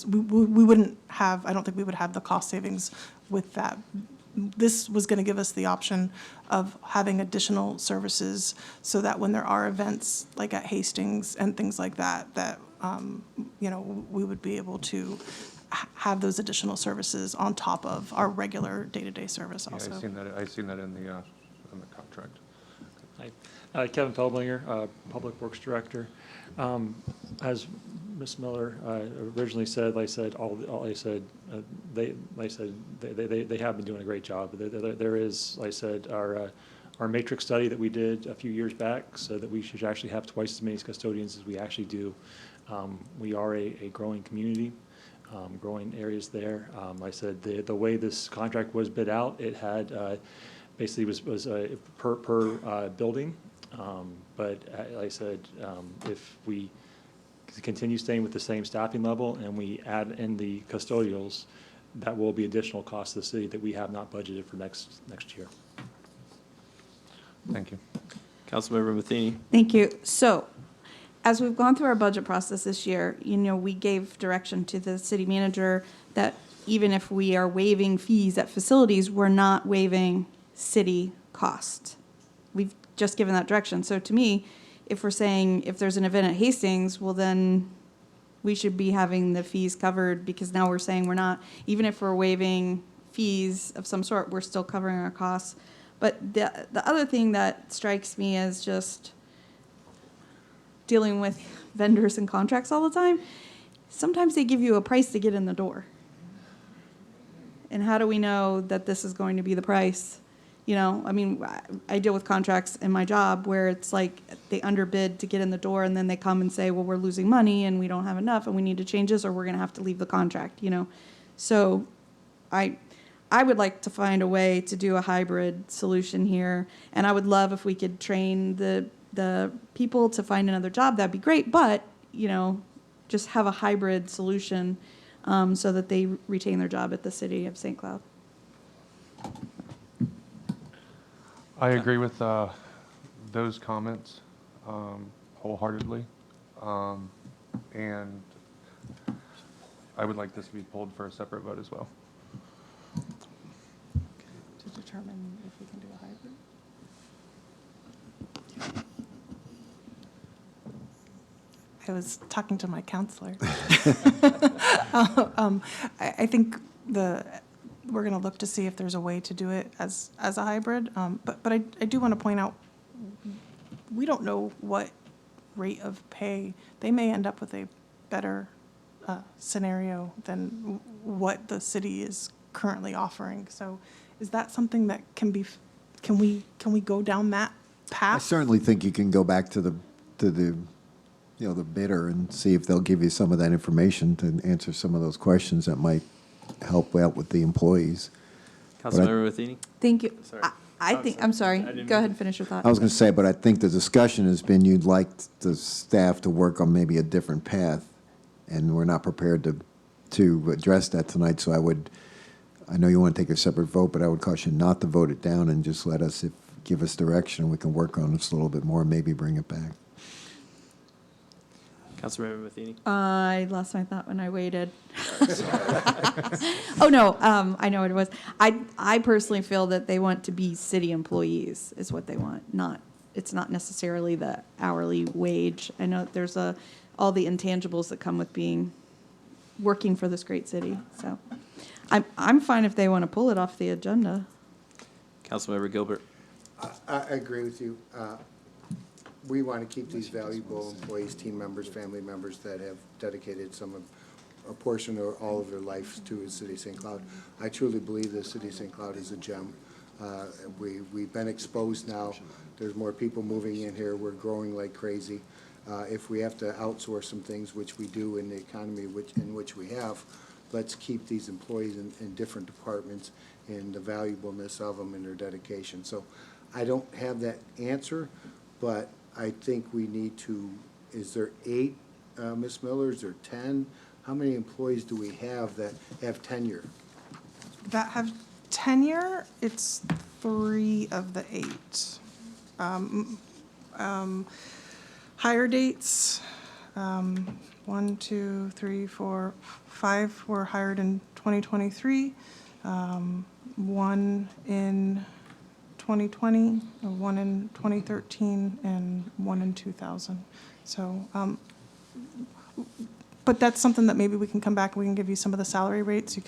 Speaker 6: we wouldn't have, I don't think we would have the cost savings with that. This was going to give us the option of having additional services so that when there are events like at Hastings and things like that, you know, we would be able to have those additional services on top of our regular day-to-day service also.
Speaker 16: Yeah, I've seen that in the contract.
Speaker 15: Hi, Kevin Feldlinger, Public Works Director. As Ms. Miller originally said, they have been doing a great job. There is, like I said, our matrix study that we did a few years back, so that we should actually have twice as many custodians as we actually do. We are a growing community, growing areas there. Like I said, the way this contract was bid out, it had basically was per building. But like I said, if we continue staying with the same staffing level and we add in the custodials, that will be additional cost to the city that we have not budgeted for next year.
Speaker 16: Thank you.
Speaker 1: Councilmember Matheny.
Speaker 10: Thank you. So, as we've gone through our budget process this year, you know, we gave direction to the city manager that even if we are waiving fees at facilities, we're not waiving city costs. We've just given that direction. So to me, if we're saying if there's an event at Hastings, well then we should be having the fees covered, because now we're saying we're not, even if we're waiving fees of some sort, we're still covering our costs. But the other thing that strikes me as just dealing with vendors and contracts all the time, sometimes they give you a price to get in the door. And how do we know that this is going to be the price You know, I mean, I deal with contracts in my job where it's like they underbid to get in the door and then they come and say, well, we're losing money and we don't have enough and we need to change this or we're going to have to leave the contract, you know? So I would like to find a way to do a hybrid solution here. And I would love if we could train the people to find another job. That'd be great. But, you know, just have a hybrid solution so that they retain their job at the city of St. Cloud.
Speaker 16: I agree with those comments wholeheartedly. And I would like this to be pulled for a separate vote as well.
Speaker 10: To determine if we can do a hybrid.
Speaker 6: I was talking to my counselor. I think we're going to look to see if there's a way to do it as a hybrid. But I do want to point out, we don't know what rate of pay. They may end up with a better scenario than what the city is currently offering. So is that something that can we go down that path?
Speaker 7: I certainly think you can go back to the the bidder and see if they'll give you some of that information to answer some of those questions that might help out with the employees.
Speaker 1: Councilmember Matheny?
Speaker 10: Thank you.
Speaker 1: Sorry.
Speaker 10: I'm sorry. Go ahead and finish your thought.
Speaker 7: I was going to say, but I think the discussion has been you'd like the staff to work on maybe a different path, and we're not prepared to address that tonight. So I know you want to take a separate vote, but I would caution not to vote it down and just give us direction, and we can work on this a little bit more, and maybe bring it back.
Speaker 1: Councilmember Matheny?
Speaker 10: I lost my thought when I waited. Oh, no, I know what it was. I personally feel that they want to be city employees is what they want. It's not necessarily the hourly wage. I know there's all the intangibles that come with working for this great city. So I'm fine if they want to pull it off the agenda.
Speaker 1: Councilmember Gilbert?
Speaker 3: I agree with you. We want to keep these valuable employees, team members, family members that have dedicated a portion or all of their lives to the city of St. Cloud. I truly believe the city of St. Cloud is a gem. We've been exposed now. There's more people moving in here. We're growing like crazy. If we have to outsource some things, which we do in the economy in which we have, let's keep these employees in different departments and the valuableness of them and their dedication. So I don't have that answer, but I think we need to, is there 8, Ms. Miller, is there 10? How many employees do we have that have tenure?
Speaker 6: That have tenure, it's 3 of the 8. Hire dates, 1, 2, 3, 4, 5 were hired in 2023, 1 in 2020, 1 in 2013, and 1 in 2000. So, but that's something that maybe we can come back and we can give you some of the salary rates.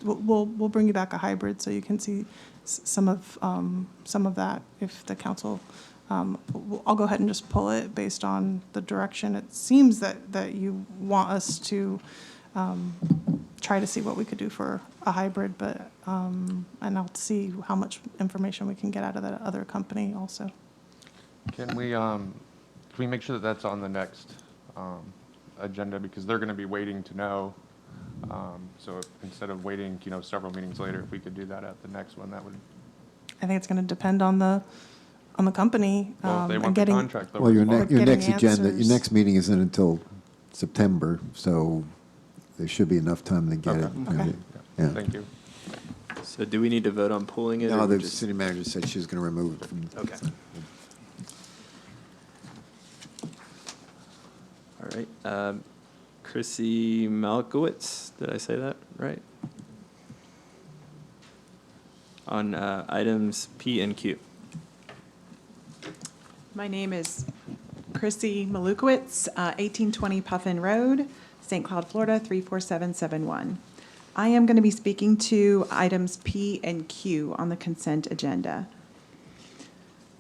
Speaker 6: We'll bring you back a hybrid so you can see some of that if the council. I'll go ahead and just pull it based on the direction. It seems that you want us to try to see what we could do for a hybrid, but and I'll see how much information we can get out of that other company also.
Speaker 16: Can we make sure that that's on the next agenda, because they're going to be waiting to know. So instead of waiting, several meetings later, if we could do that at the next one, that would.
Speaker 6: I think it's going to depend on the company.
Speaker 16: Well, if they
Speaker 6: and
Speaker 16: want the
Speaker 6: getting-
Speaker 16: contract, though.
Speaker 7: Well, your
Speaker 6: getting
Speaker 7: next agenda, your
Speaker 6: answers.
Speaker 7: next meeting isn't until September, so there should be enough time to get it.
Speaker 6: Okay.
Speaker 7: Yeah.
Speaker 16: Thank you.
Speaker 1: So do we need to vote on pulling it?
Speaker 7: No,
Speaker 1: or
Speaker 7: the
Speaker 1: just-
Speaker 7: city manager said she was going to remove it from.
Speaker 1: Okay. All right. Chrissy Malkowitz, did I say that right? On items P and Q.
Speaker 17: My name is Chrissy Malukowitz, 1820 Puffin Road, St. Cloud, Florida, 34771. I am going to be speaking to items P and Q on the consent agenda.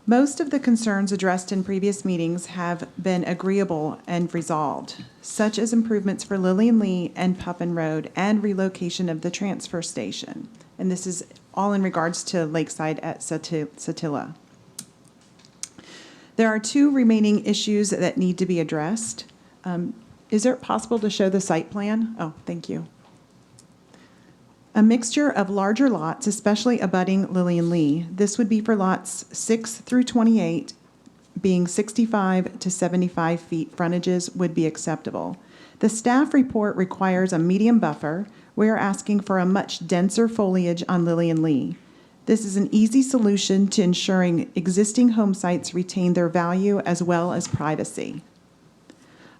Speaker 17: Most of the concerns addressed in previous meetings have been agreeable and resolved, such as improvements for Lillian Lee and Puffin Road and relocation of the transfer station. And this is all in regards to Lakeside at Satilla. There are two remaining issues that need to be addressed. Is it possible to show the site plan? Oh, thank you. A mixture of larger lots, especially abutting Lillian Lee. This would be for lots 6 through 28, being 65 to 75 feet frontages would be acceptable. The staff report requires a medium buffer. We are asking for a much denser foliage on Lillian Lee. This is an easy solution to ensuring existing home sites retain their value as well as privacy.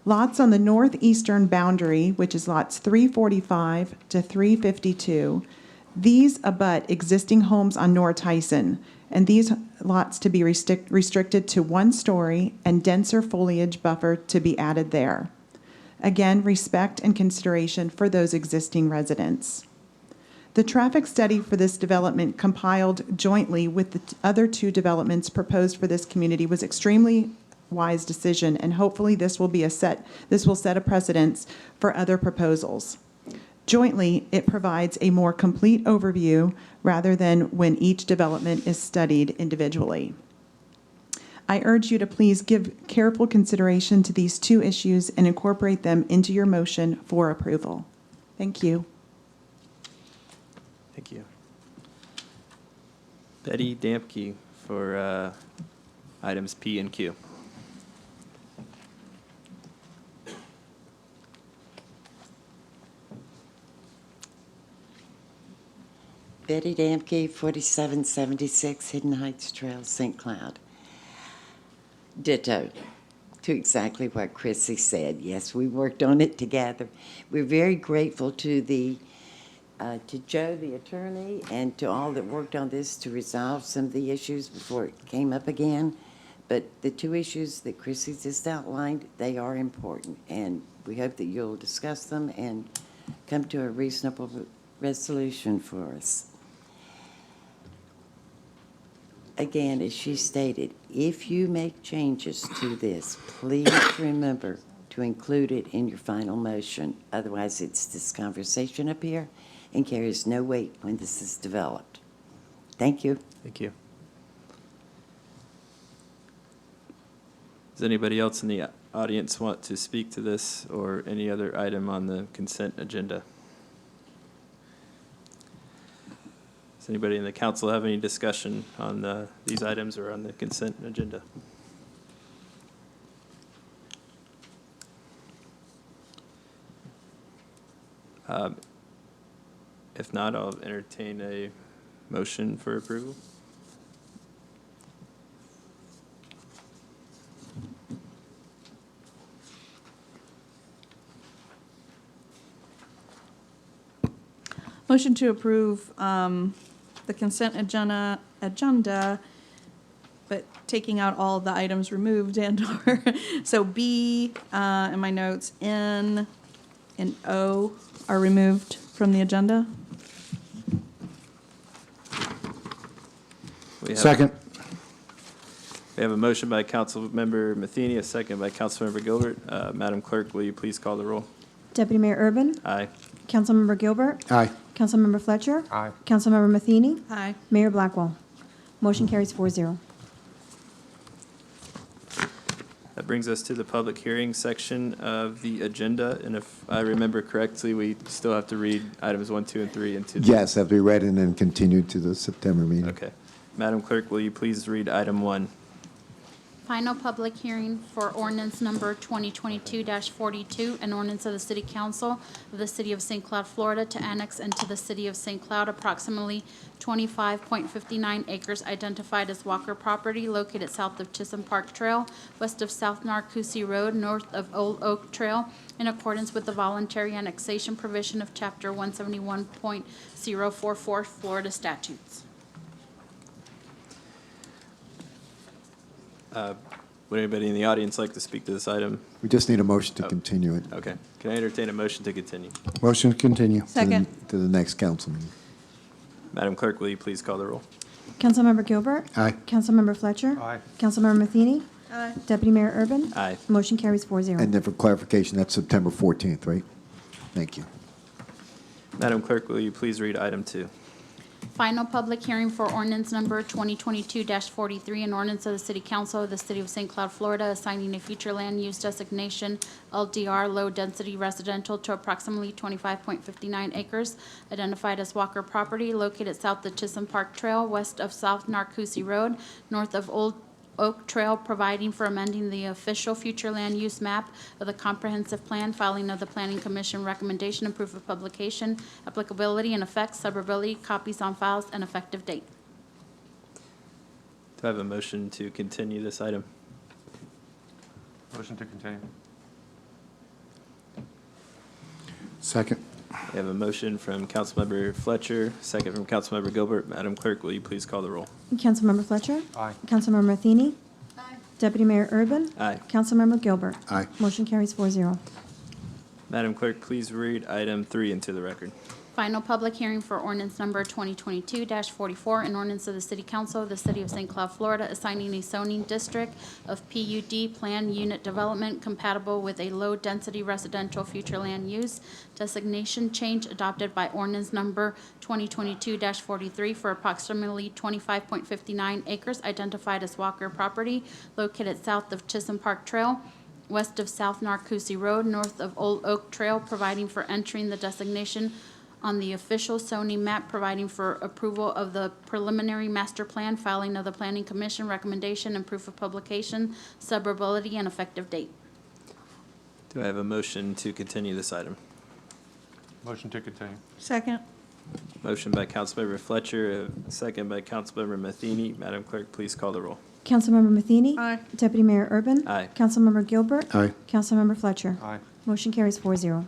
Speaker 17: Lots on the northeastern boundary, which is lots 345 to 352, these abut existing homes on North Tyson, and these lots to be restricted to 1 story and denser foliage buffer to be added there. Again, respect and consideration for those existing residents. The traffic study for this development compiled jointly with the other 2 developments proposed for this community was extremely wise decision, and hopefully this will set a precedence for other proposals. Jointly, it provides a more complete overview rather than when each development is studied individually. I urge you to please give careful consideration to these 2 issues and incorporate them into your motion for approval. Thank you.
Speaker 1: Thank you. Betty Dampke for items P and Q.
Speaker 18: Betty Dampke, 4776 Hidden Heights Trail, St. Cloud. Ditto to exactly what Chrissy said. Yes, we worked on it together. We're very grateful to Joe, the attorney, and to all that worked on this to resolve some of the issues before it came up again. But the 2 issues that Chrissy just outlined, they are important, and we hope that you'll discuss them and come to a reasonable resolution for us. Again, as she stated, if you make changes to this, please remember to include it in your final motion. Otherwise, it's this conversation up here and carries no weight when this is developed. Thank you.
Speaker 1: Thank you. Does anybody else in the audience want to speak to this or any other item on the consent agenda? Does anybody in the council have any discussion on these items or on the consent agenda? If not, I'll entertain a motion for approval.
Speaker 10: Motion to approve the consent agenda, but taking out all of the items removed and/or, so B, in my notes, N and O are removed from the agenda.
Speaker 3: Second.
Speaker 1: We have a motion by Councilmember Matheny, a second by Councilmember Gilbert. Madam Clerk, will you please call the roll?
Speaker 5: Deputy Mayor Urban?
Speaker 1: Aye.
Speaker 5: Councilmember Gilbert?
Speaker 3: Aye.
Speaker 5: Councilmember Fletcher?
Speaker 16: Aye.
Speaker 5: Councilmember Matheny?
Speaker 10: Aye.
Speaker 5: Mayor Blackwell? Motion carries 4-0.
Speaker 1: That brings us to the public hearing section of the agenda, and if I remember correctly, we still have to read items 1, 2, and 3 into the...
Speaker 7: Yes, have to be read and then continued to the September meeting.
Speaker 1: Okay. Madam Clerk, will you please read item 1?
Speaker 19: Final public hearing for ordinance number 2022-42, an ordinance of the City Council of the City of St. Cloud, Florida, to annex into the City of St. Cloud approximately 25.59 acres identified as Walker property located south of Chisholm Park Trail, west of South Narcousie Road, north of Old Oak Trail, in accordance with the voluntary annexation provision of Chapter 171.044 Florida statutes.
Speaker 1: Would anybody in the audience like to speak to this item?
Speaker 7: We just need a motion to continue it.
Speaker 1: Okay. Can I entertain a motion to continue?
Speaker 3: Motion to continue.
Speaker 7: To the next council meeting.
Speaker 1: Madam Clerk, will you please call the roll?
Speaker 5: Councilmember Gilbert.
Speaker 3: Aye.
Speaker 5: Councilmember Fletcher.
Speaker 16: Aye.
Speaker 5: Councilmember Matheny.
Speaker 9: Aye.
Speaker 5: Deputy Mayor Urban.
Speaker 1: Aye.
Speaker 5: Motion carries 4-0.
Speaker 7: And then for clarification, that's September 14th, right? Thank you.
Speaker 1: Madam Clerk, will you please read item 2?
Speaker 19: Final public hearing for ordinance number 2022-43, an ordinance of the City Council of the City of St. Cloud, Florida, assigning a future land use designation LDR Low Density Residential to approximately 25.59 acres, identified as Walker property, located south of Chisholm Park Trail, west of South Narcousie Road, north of Old Oak Trail, providing for amending the official future land use map of the comprehensive plan, filing of the Planning Commission recommendation and proof of publication, applicability and effects, suburbility, copies on files, and effective date.
Speaker 1: Do I have a motion to continue this item?
Speaker 16: Motion to continue.
Speaker 3: Second.
Speaker 1: We have a motion from Councilmember Fletcher, second from Councilmember Gilbert. Madam Clerk, will you please call the roll?
Speaker 5: Councilmember Fletcher.
Speaker 16: Aye.
Speaker 5: Councilmember Matheny. Deputy Mayor Urban.
Speaker 1: Aye.
Speaker 5: Councilmember Gilbert.
Speaker 3: Aye.
Speaker 5: Motion carries 4-0.
Speaker 1: Madam Clerk, please read item 3 into the record.
Speaker 19: Final public hearing for ordinance number 2022-44, an ordinance of the City Council of the City of St. Cloud, Florida, assigning a zoning district of PUD plan unit development compatible with a low-density residential future land use designation change adopted by ordinance number 2022-43 for approximately 25.59 acres identified as Walker property located south of Chisholm Park Trail, west of South Narcousie Road, north of Old Oak Trail, providing for entering the designation on the official zoning map, providing for approval of the preliminary master plan, filing of the Planning Commission recommendation and proof of publication, suburbility, and effective date.
Speaker 1: Do I have a motion to continue this item?
Speaker 16: Motion to continue.
Speaker 9: Second.
Speaker 1: Motion by Councilmember Fletcher, a second by Councilmember Matheny. Madam Clerk, please call the roll.
Speaker 5: Councilmember Matheny.
Speaker 9: Aye.
Speaker 5: Deputy Mayor Urban.
Speaker 1: Aye.
Speaker 5: Councilmember Gilbert.
Speaker 3: Aye.
Speaker 5: Councilmember Fletcher.
Speaker 16: Aye.
Speaker 5: Motion carries 4-0.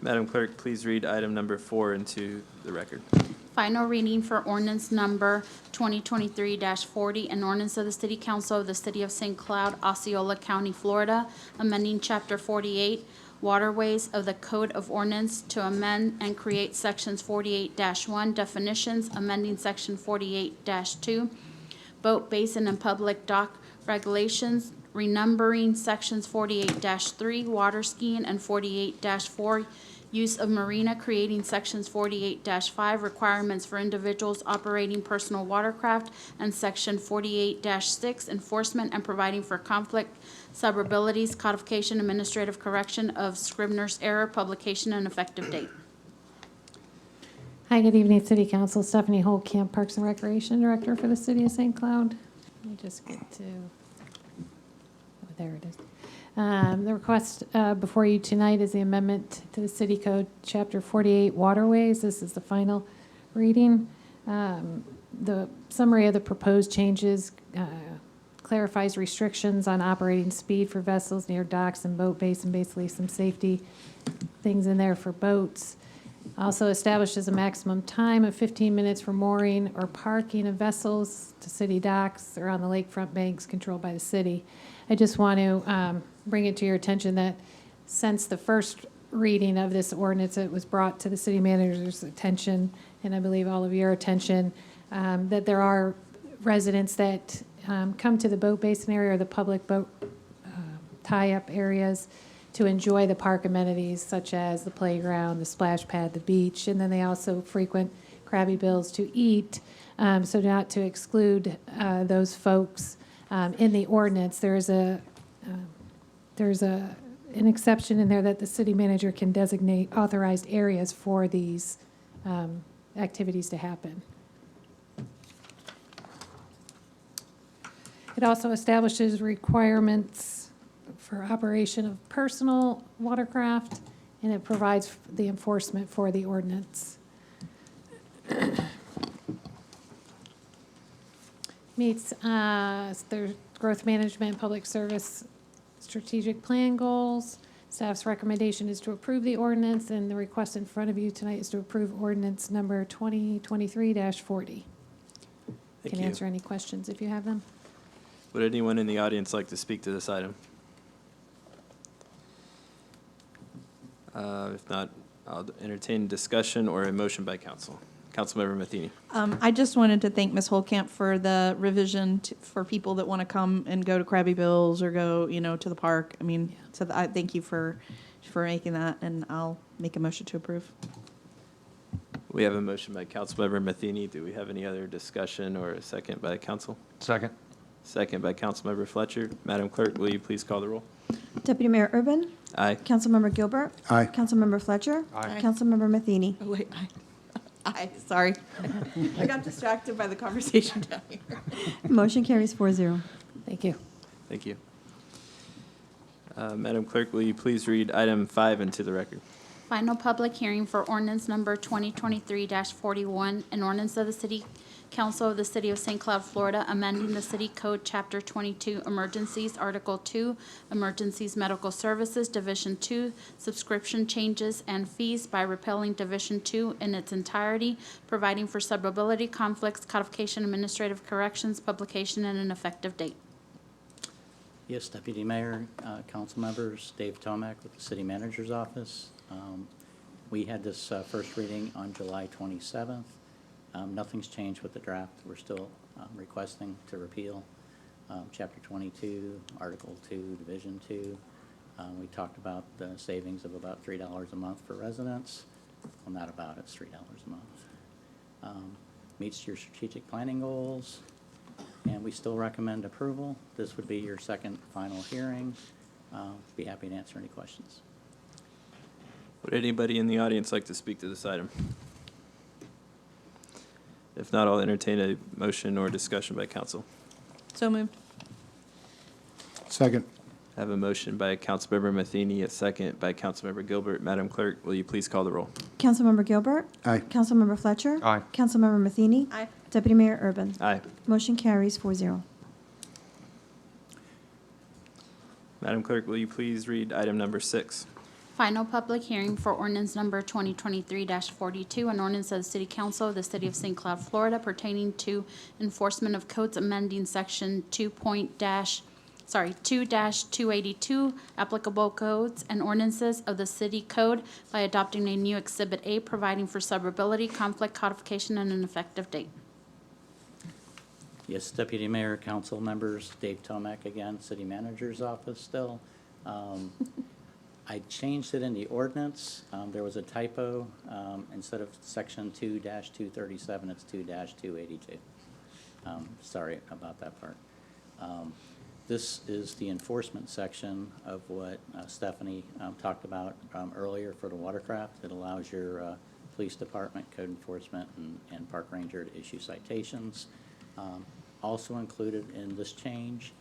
Speaker 1: Madam Clerk, please read item number 4 into the record.
Speaker 19: Final reading for ordinance number 2023-40, an ordinance of the City Council of the City of St. Cloud, Osceola County, Florida, amending Chapter 48, Waterways of the Code of Ordinance to amend and create Sections 48-1, definitions, amending Section 48-2, boat basin and public dock regulations, renumbering Sections 48-3, water skiing, and 48-4, use of marina, creating Sections 48-5, requirements for individuals operating personal watercraft, and Section 48-6, enforcement and providing for conflict, suburbilities, codification, administrative correction of Scribner's error, publication, and effective date.
Speaker 20: Hi, good evening, City Council. Stephanie Holtkamp, Parks and Recreation Director for the City of St. Cloud. Let me just get to, oh, there it is. The request before you tonight is the amendment to the City Code, Chapter 48, Waterways. This is the final reading. The summary of the proposed changes clarifies restrictions on operating speed for vessels near docks and boat basin, basically some safety things in there for boats. Also establishes a maximum time of 15 minutes for mooring or parking of vessels to city docks or on the lakefront banks controlled by the city. I just want to bring it to your attention that since the first reading of this ordinance, it was brought to the city manager's attention, and I believe all of your attention, that there are residents that come to the boat basin area or the public boat tie-up areas to enjoy the park amenities such as the playground, the splash pad, the beach, and then they also frequent Krabby Bill's to eat. So not to exclude those folks in the ordinance, there's an exception in there that the city manager can designate authorized areas for these activities to happen. It also establishes requirements for operation of personal watercraft, and it provides the enforcement for the ordinance. Meets their growth management, public service, strategic plan goals. Staff's recommendation is to approve the ordinance, and the request in front of you tonight is to approve ordinance number 2023-40. Can
Speaker 1: you.
Speaker 20: answer any questions if you have them.
Speaker 1: Would anyone in the audience like to speak to this item? If not, I'll entertain discussion or a motion by council. Councilmember Matheny.
Speaker 10: I just wanted to thank Ms. Holcamp for the revision for people that want to come and go to Krabby Bill's or go, to the park. I mean, so I thank you for making that, and I'll make a motion to approve.
Speaker 1: We have a motion by Councilmember Matheny. Do we have any other discussion or a second by council?
Speaker 16: Second.
Speaker 1: Second by Councilmember Fletcher. Madam Clerk, will you please call the roll?
Speaker 5: Deputy Mayor Urban.
Speaker 1: Aye.
Speaker 5: Councilmember Gilbert.
Speaker 3: Aye.
Speaker 5: Councilmember Fletcher.
Speaker 16: Aye.
Speaker 5: Councilmember Matheny.
Speaker 10: Oh, wait, aye, sorry. I got distracted by the conversation down here.
Speaker 5: Motion carries 4-0.
Speaker 20: Thank you.
Speaker 1: Thank you. Madam Clerk, will you please read item 5 into the record?
Speaker 19: Final public hearing for ordinance number 2023-41, an ordinance of the City Council of the City of St. Cloud, Florida, amending the City Code, Chapter 22, Emergencies, Article 2, Emergencies Medical Services, Division 2, Subscription Changes and Fees by repealing Division 2 in its entirety, providing for suburbility, conflicts, codification, administrative corrections, publication, and an effective date.
Speaker 21: Yes, Deputy Mayor, council members, Dave Tomac with the City Manager's Office. We had this first reading on July 27th. Nothing's changed with the draft. We're still requesting to repeal Chapter 22, Article 2, Division 2. We talked about the savings of about $3 a month for residents. Well, not about, it's $3 a month. Meets your strategic planning goals, and we still recommend approval. This would be your second final hearing. Be happy to answer any questions.
Speaker 1: Would anybody in the audience like to speak to this item? If not, I'll entertain a motion or discussion by council.
Speaker 10: So moved.
Speaker 3: Second.
Speaker 1: I have a motion by Councilmember Matheny, a second by Councilmember Gilbert. Madam Clerk, will you please call the roll?
Speaker 5: Councilmember Gilbert.
Speaker 3: Aye.
Speaker 5: Councilmember Fletcher.
Speaker 16: Aye.
Speaker 5: Councilmember Matheny.
Speaker 10: Aye.
Speaker 5: Deputy Mayor Urban.
Speaker 1: Aye.
Speaker 5: Motion carries 4-0.
Speaker 1: Madam Clerk, will you please read item number 6?
Speaker 19: Final public hearing for ordinance number 2023-42, an ordinance of the City Council of the City of St. Cloud, Florida pertaining to enforcement of codes amending section 2-282 applicable codes and ordinances of the city code by adopting a new Exhibit A, providing for suburbility, conflict, codification, and an effective date.
Speaker 21: Yes, Deputy Mayor, council members, Dave Tomac again, City Manager's Office still. I changed it in the ordinance. There was a typo. Instead of section 2-237, it's 2-282. Sorry about that part. This is the enforcement section of what Stephanie talked about earlier for the watercraft. It allows your police department, code enforcement, and park ranger to issue citations. Also included in this change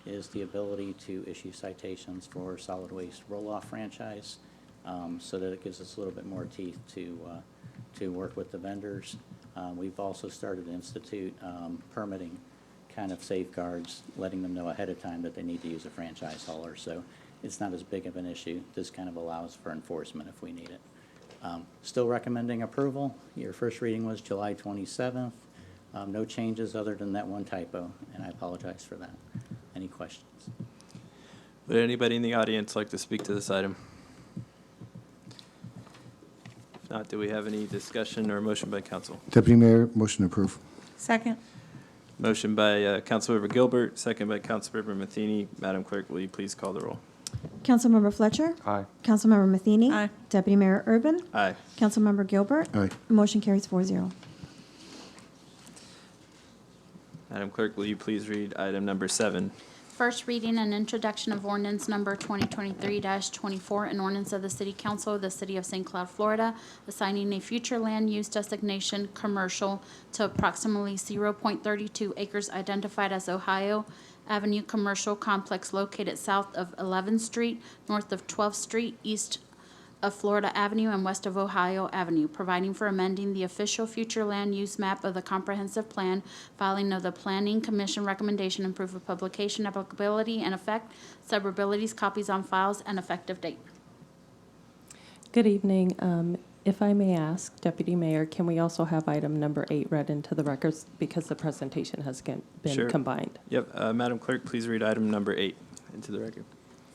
Speaker 21: is the ability to issue citations for solid waste roll-off franchise, so that it gives us a little bit more teeth to work with the vendors. We've also started to institute permitting kind of safeguards, letting them know ahead of time that they need to use a franchise hauler, so it's not as big of an issue. This kind of allows for enforcement if we need it. Still recommending approval. Your first reading was July 27th. No changes other than that one typo, and I apologize for that. Any questions?
Speaker 1: Would anybody in the audience like to speak to this item? If not, do we have any discussion or motion by council?
Speaker 3: Deputy Mayor, motion to approve.
Speaker 10: Second.
Speaker 1: Motion by Councilmember Gilbert, second by Councilmember Matheny. Madam Clerk, will you please call the roll?
Speaker 5: Councilmember Fletcher.
Speaker 16: Aye.
Speaker 5: Councilmember Matheny.
Speaker 10: Aye.
Speaker 5: Deputy Mayor Urban.
Speaker 1: Aye.
Speaker 5: Councilmember Gilbert.
Speaker 3: Aye.
Speaker 5: Motion carries 4-0.
Speaker 1: Madam Clerk, will you please read item number 7?
Speaker 19: First reading and introduction of ordinance number 2023-24, an ordinance of the City Council of the City of St. Cloud, Florida, assigning a future land use designation commercial to approximately 0.32 acres identified as Ohio Avenue Commercial Complex located south of 11th Street, north of 12th Street, east of Florida Avenue, and west of Ohio Avenue, providing for amending the official future land use map of the comprehensive plan, filing of the Planning Commission recommendation and proof of publication, applicability and effect, suburbilities, copies on files, and effective date.
Speaker 22: Good evening. If I may ask, Deputy Mayor, can we also have item number 8 read into the records because the presentation has been
Speaker 1: Sure.
Speaker 22: combined?
Speaker 1: Yep. Madam Clerk, please read item number 8 into the record.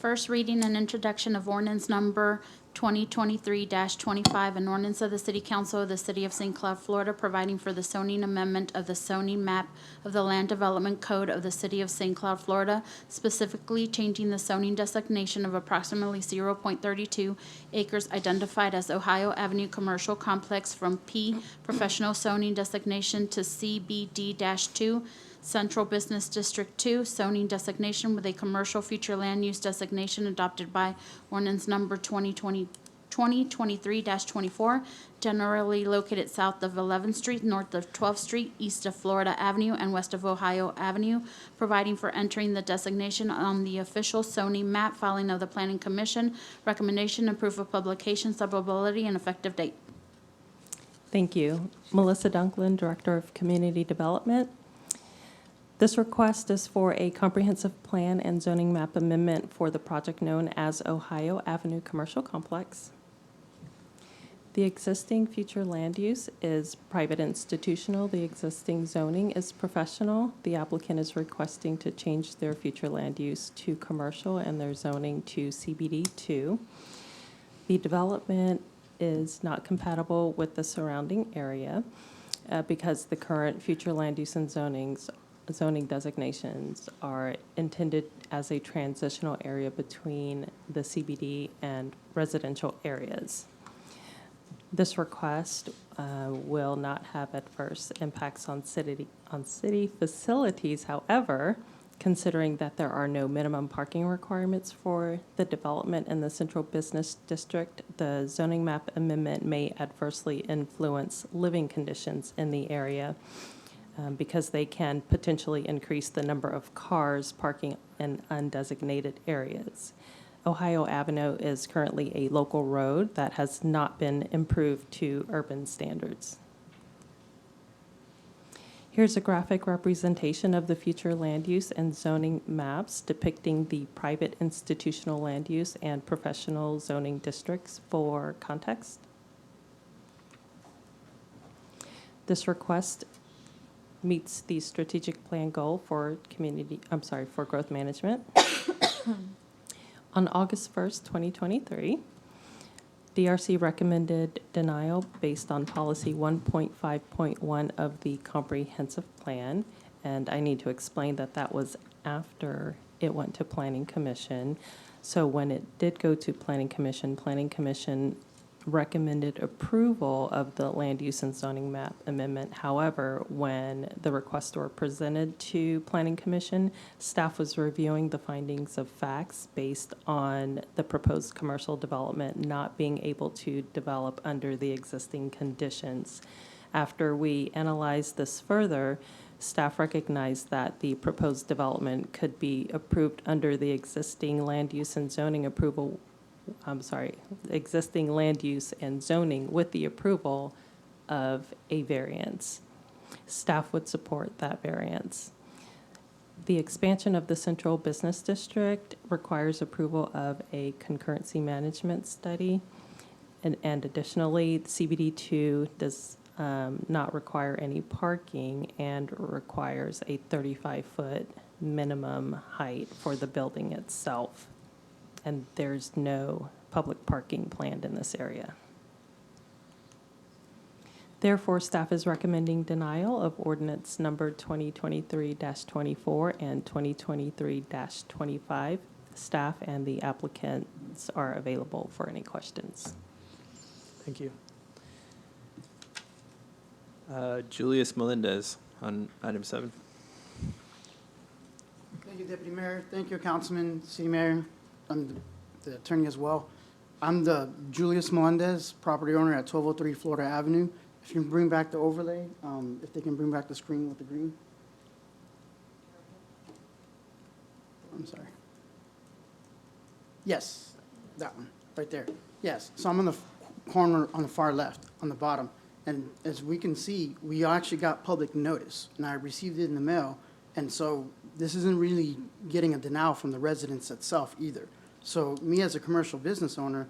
Speaker 19: First reading and introduction of ordinance number 2023-25, an ordinance of the City Council of the City of St. Cloud, Florida, providing for the zoning amendment of the zoning map of the Land Development Code of the City of St. Cloud, Florida, specifically changing the zoning designation of approximately 0.32 acres identified as Ohio Avenue Commercial Complex from P Professional Zoning Designation to CBD-2 Central Business District 2, zoning designation with a commercial future land use designation adopted by ordinance number 2023-24, generally located south of 11th Street, north of 12th Street, east of Florida Avenue, and west of Ohio Avenue, providing for entering the designation on the official zoning map, filing of the Planning Commission, recommendation and proof of publication, subbability, and effective date.
Speaker 22: Thank you. Melissa Dunklin, Director of Community Development. This request is for a comprehensive plan and zoning map amendment for the project known as Ohio Avenue Commercial Complex. The existing future land use is private institutional. The existing zoning is professional. The applicant is requesting to change their future land use to commercial and their zoning to CBD2. The development is not compatible with the surrounding area because the current future land use and zoning designations are intended as a transitional area between the CBD and residential areas. This request will not have adverse impacts on city facilities. However, considering that there are no minimum parking requirements for the development in the central business district, the zoning map amendment may adversely influence living conditions in the area because they can potentially increase the number of cars parking in undesignated areas. Ohio Avenue is currently a local road that has not been improved to urban standards. Here's a graphic representation of the future land use and zoning maps depicting the private institutional land use and professional zoning districts for context. This request meets the strategic plan goal for for growth management. On August 1st, 2023, DRC recommended denial based on policy 1.5.1 of the comprehensive plan. And I need to explain that that was after it went to Planning Commission. So when it did go to Planning Commission recommended approval of the land use and zoning map amendment. However, when the requests were presented to Planning Commission, staff was reviewing the findings of facts based on the proposed commercial development not being able to develop under the existing conditions. After we analyzed this further, staff recognized that the proposed development could be approved under the existing land use and zoning existing land use and zoning with the approval of a variance. Staff would support that variance. The expansion of the central business district requires approval of a concurrency management study. And additionally, CBD2 does not require any parking and requires a 35-foot minimum height for the building itself. And there's no public parking planned in this area. Therefore, staff is recommending denial of ordinance number 2023-24 and 2023-25. Staff and the applicants are available for any questions.
Speaker 1: Thank you. Julius Melendez on item 7.
Speaker 2: Thank you, Deputy Mayor. Thank you, Councilman, City Mayor. I'm the attorney as well. I'm the Julius Melendez, property owner at 1203 Florida Avenue. If you can bring back the overlay, if they can bring back the screen with the green. I'm sorry. Yes, that one, right there. Yes, so I'm on the corner on the far left, on the bottom. And as we can see, we actually got public notice, and I received it in the mail. And so this isn't really getting a denial from the residents itself either. So me as a commercial business owner,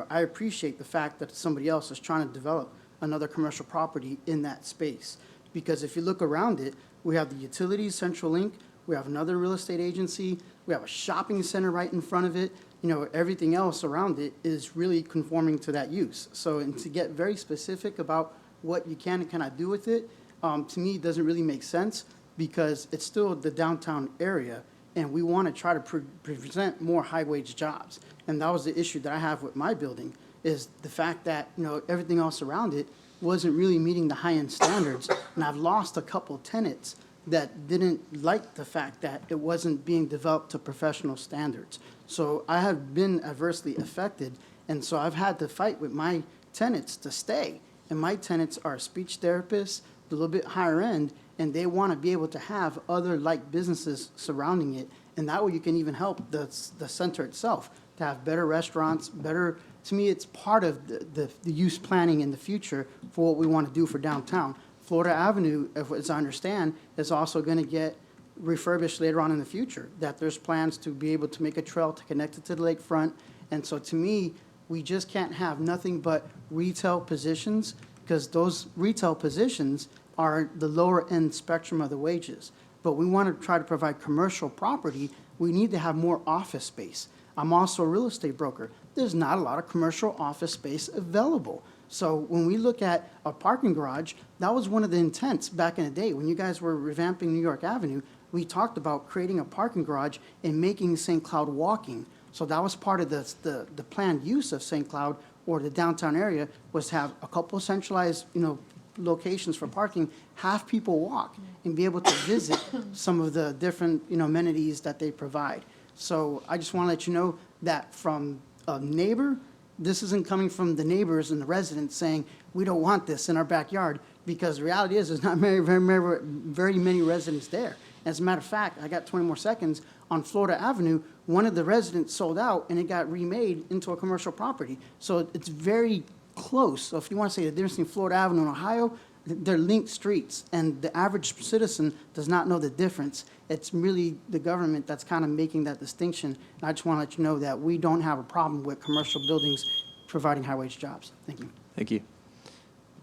Speaker 2: I appreciate the fact that somebody else is trying to develop another commercial property in that space. Because if you look around it, we have the utilities, Central Link, We have another real estate agency. We have a shopping center right in front of it. You know, everything else around it is really conforming to that use. So, and to get very specific about what you can and cannot do with it, to me, it doesn't really make sense because it's still the downtown area, and we want to try to present more high-wage jobs. And that was the issue that I have with my building, is the fact that, you know, everything else around it wasn't really meeting the high-end standards. And I've lost a couple tenants that didn't like the fact that it wasn't being developed to professional standards. So I have been adversely affected, and so I've had to fight with my tenants to stay. And my tenants are speech therapists, a little bit higher end, and they want to be able to have other like businesses surrounding it. And that way you can even help the center itself to have better restaurants, better, to me, it's part of the use planning in the future for what we want to do for downtown. Florida Avenue, as I understand, is also going to get refurbished later on in the future, that there's plans to be able to make a trail to connect it to the lakefront. And so to me, we just can't have nothing but retail positions, because those retail positions are the lower end spectrum of the wages. But we want to try to provide commercial property. We need to have more office space. I'm also a real estate broker. There's not a lot of commercial office space available. So when we look at a parking garage, that was one of the intents back in the day. When you guys were revamping New York Avenue, we talked about creating a parking garage and making St. Cloud walking. So that was part of the planned use of St. Cloud, or the downtown area, was to have a couple centralized, you know, locations for parking, have people walk and be able to visit some of the different, you know, amenities that they provide. So I just want to let you know that from a neighbor, this isn't coming from the neighbors and the residents saying, we don't want this in our backyard, because the reality is there's not very many residents there. As a matter of fact, I got 20 more seconds, on Florida Avenue, one of the residents sold out and it got remade into a commercial property. So it's very close. So if you want to say the difference between Florida Avenue and Ohio, they're linked streets, and the average citizen does not know the difference. It's really the government that's kind of making that distinction. And I just want to let you know that we don't have a problem with commercial buildings providing high-wage jobs. Thank you.
Speaker 1: Thank you.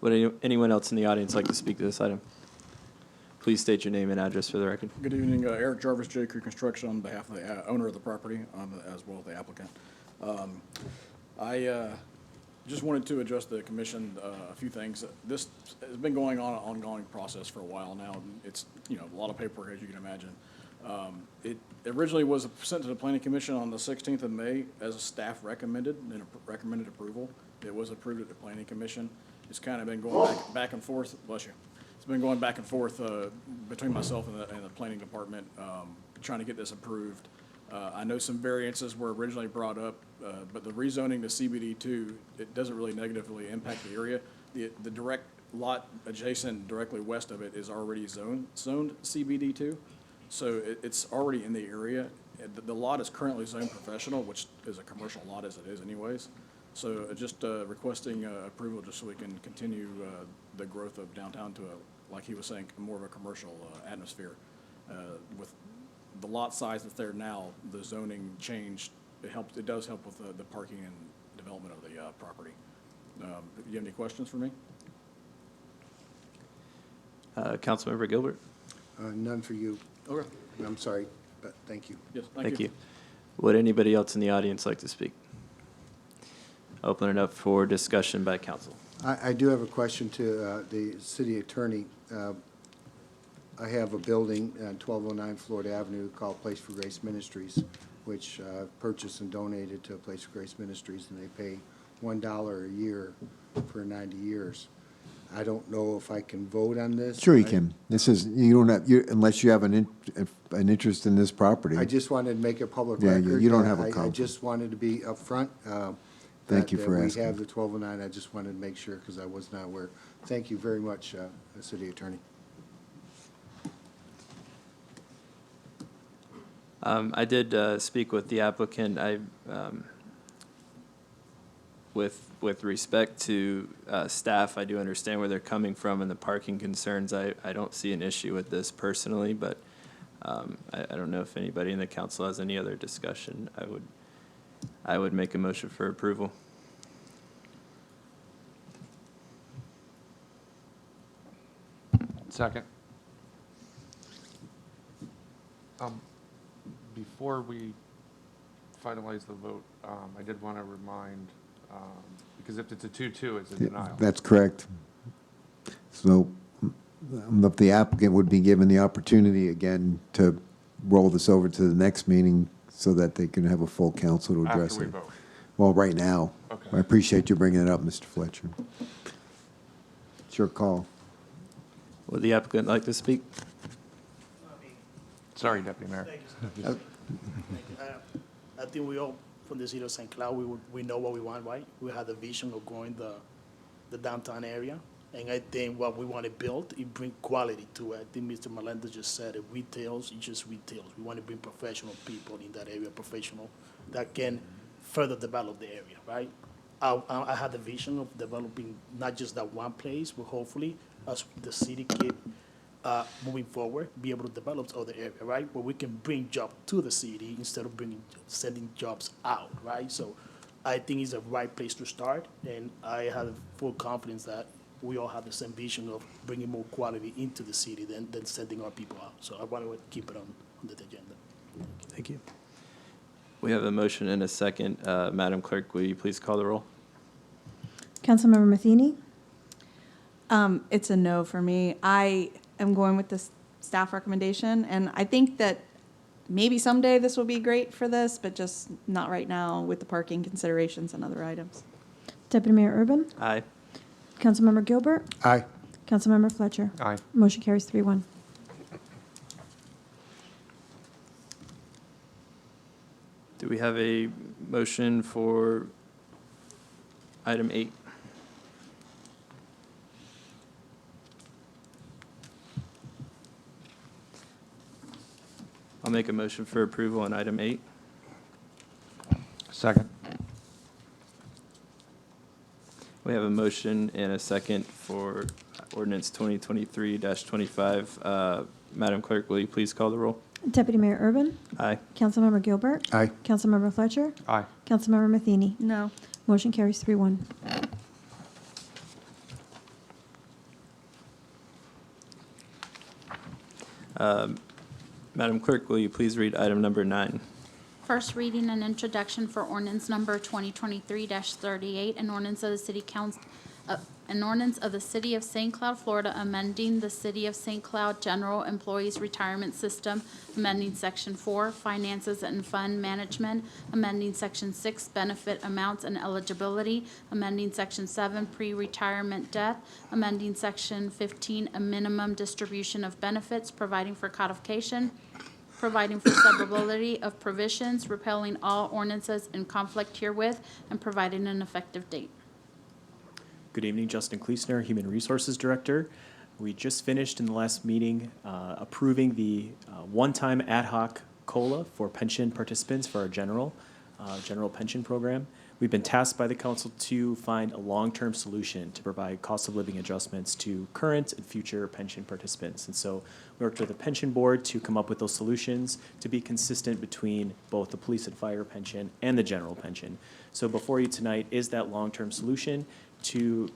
Speaker 1: Would anyone else in the audience like to speak to this item? Please state your name and address for the record.
Speaker 4: Good evening, Eric Jarvis, J. Crew Construction, on behalf of the owner of the property, as well as the applicant. I just wanted to address the commission a few things. This has been going on, an ongoing process for a while now, and it's, you know, a lot of paperwork, as you can imagine. It originally was sent to the Planning Commission on the 16th of May as a staff recommended recommended approval. It was approved at the Planning Commission. It's kind of been going back and forth. Bless you. It's been going back and forth between myself and the planning department, trying to get this approved. I know some variances were originally brought up, but the rezoning to CBD2, it doesn't really negatively impact the area. The direct lot adjacent directly west of it is already zoned CBD2, so it's already in the area. The lot is currently zoned professional, which is a commercial lot as it is anyways. So just requesting approval just so we can continue the growth of downtown to like he was saying, more of a commercial atmosphere. With the lot size that's there now, the zoning change, it does help with the parking and development of the property. Do you have any questions for me?
Speaker 1: Councilmember Gilbert?
Speaker 3: None for you.
Speaker 4: Okay.
Speaker 3: I'm sorry, but thank you.
Speaker 4: Yes,
Speaker 1: Thank you. Would anybody else in the audience like to speak? Open it up for discussion by council.
Speaker 3: I do have a question to the city attorney. I have a building on 1209 Florida Avenue called Place for Grace Ministries, which I've purchased and donated to Place for Grace Ministries, and they pay $1 a year for 90 years. I don't know if I can vote on this.
Speaker 7: Sure you can. This is, you don't have, unless you have an interest in this property.
Speaker 3: I just wanted to make a public
Speaker 7: Yeah,
Speaker 3: record.
Speaker 7: you don't have a
Speaker 3: I
Speaker 7: conflict.
Speaker 3: just wanted to be upfront.
Speaker 7: Thank you for
Speaker 3: that
Speaker 7: asking.
Speaker 3: we have the 1209. I just wanted to make sure because I was not aware. Thank you very much, city attorney.
Speaker 1: I did speak with the applicant. With respect to staff, I do understand where they're coming from and the parking concerns. I don't see an issue with this personally, but I don't know if anybody in the council has any other discussion. I would make a motion for approval.
Speaker 16: Second. Before we finalize the vote, I did want to remind, because if it's a 2-2, it's a denial.
Speaker 7: That's correct. So the applicant would be given the opportunity again to roll this over to the next meeting so that they can have a full council to address
Speaker 16: After we
Speaker 7: it.
Speaker 16: vote.
Speaker 7: Well, right now.
Speaker 16: Okay.
Speaker 7: I appreciate you bringing it up, Mr. Fletcher. It's your call.
Speaker 1: Would the applicant like to speak?
Speaker 16: Sorry, Deputy Mayor.
Speaker 8: I think we all, from the city of St. Cloud, we know what we want, right? We have the vision of growing the downtown area. And I think what we want to build, it bring quality to it. I think Mr. Melendez just said it, retails, it's just retails. We want to bring professional people in that area, professional, that can further develop the area, right? I had the vision of developing not just that one place, but hopefully as the city keep moving forward, be able to develop other area, right? Where we can bring jobs to the city instead of sending jobs out, right? So I think it's the right place to start, and I have full confidence that we all have the same vision of bringing more quality into the city than sending our people out. So I want to keep it on the agenda.
Speaker 1: Thank you. We have a motion and a second. Madam Clerk, will you please call the roll?
Speaker 5: Councilmember Matheny?
Speaker 10: It's a no for me. I am going with the staff recommendation, and I think that maybe someday this will be great for this, but just not right now with the parking considerations and other items.
Speaker 5: Deputy Mayor Urban?
Speaker 1: Aye.
Speaker 5: Councilmember Gilbert?
Speaker 3: Aye.
Speaker 5: Councilmember Fletcher?
Speaker 16: Aye.
Speaker 5: Motion carries 3-1.
Speaker 1: Do we have a motion for item 8? I'll make a motion for approval on item 8.
Speaker 16: Second.
Speaker 1: We have a motion and a second for ordinance 2023-25. Madam Clerk, will you please call the roll?
Speaker 5: Deputy Mayor Urban?
Speaker 1: Aye.
Speaker 5: Councilmember Gilbert?
Speaker 3: Aye.
Speaker 5: Councilmember Fletcher?
Speaker 16: Aye.
Speaker 5: Councilmember Matheny?
Speaker 10: No.
Speaker 5: Motion carries 3-1.
Speaker 1: Madam Clerk, will you please read item number 9?
Speaker 19: First reading and introduction for ordinance number 2023-38, an ordinance of the City Council, an ordinance of the City of St. Cloud, Florida, amending the City of St. Cloud General Employees Retirement System, amending Section 4, Finances and Fund Management, amending Section 6, Benefit Amounts and Eligibility, amending Section 7, Pre-Retirement Death, amending Section 15, a minimum distribution of benefits, providing for codification, providing for severability of provisions, repealing all ordinances in conflict herewith, and providing an effective date.
Speaker 12: Good evening, Justin Kleesner, Human Resources Director. We just finished in the last meeting approving the one-time ad hoc COLA for pension participants for our general pension program. We've been tasked by the council to find a long-term solution to provide cost of living adjustments to current and future pension participants. And so we worked with the pension board to come up with those solutions to be consistent between both the police and fire pension and the general pension. So before you tonight is that long-term solution to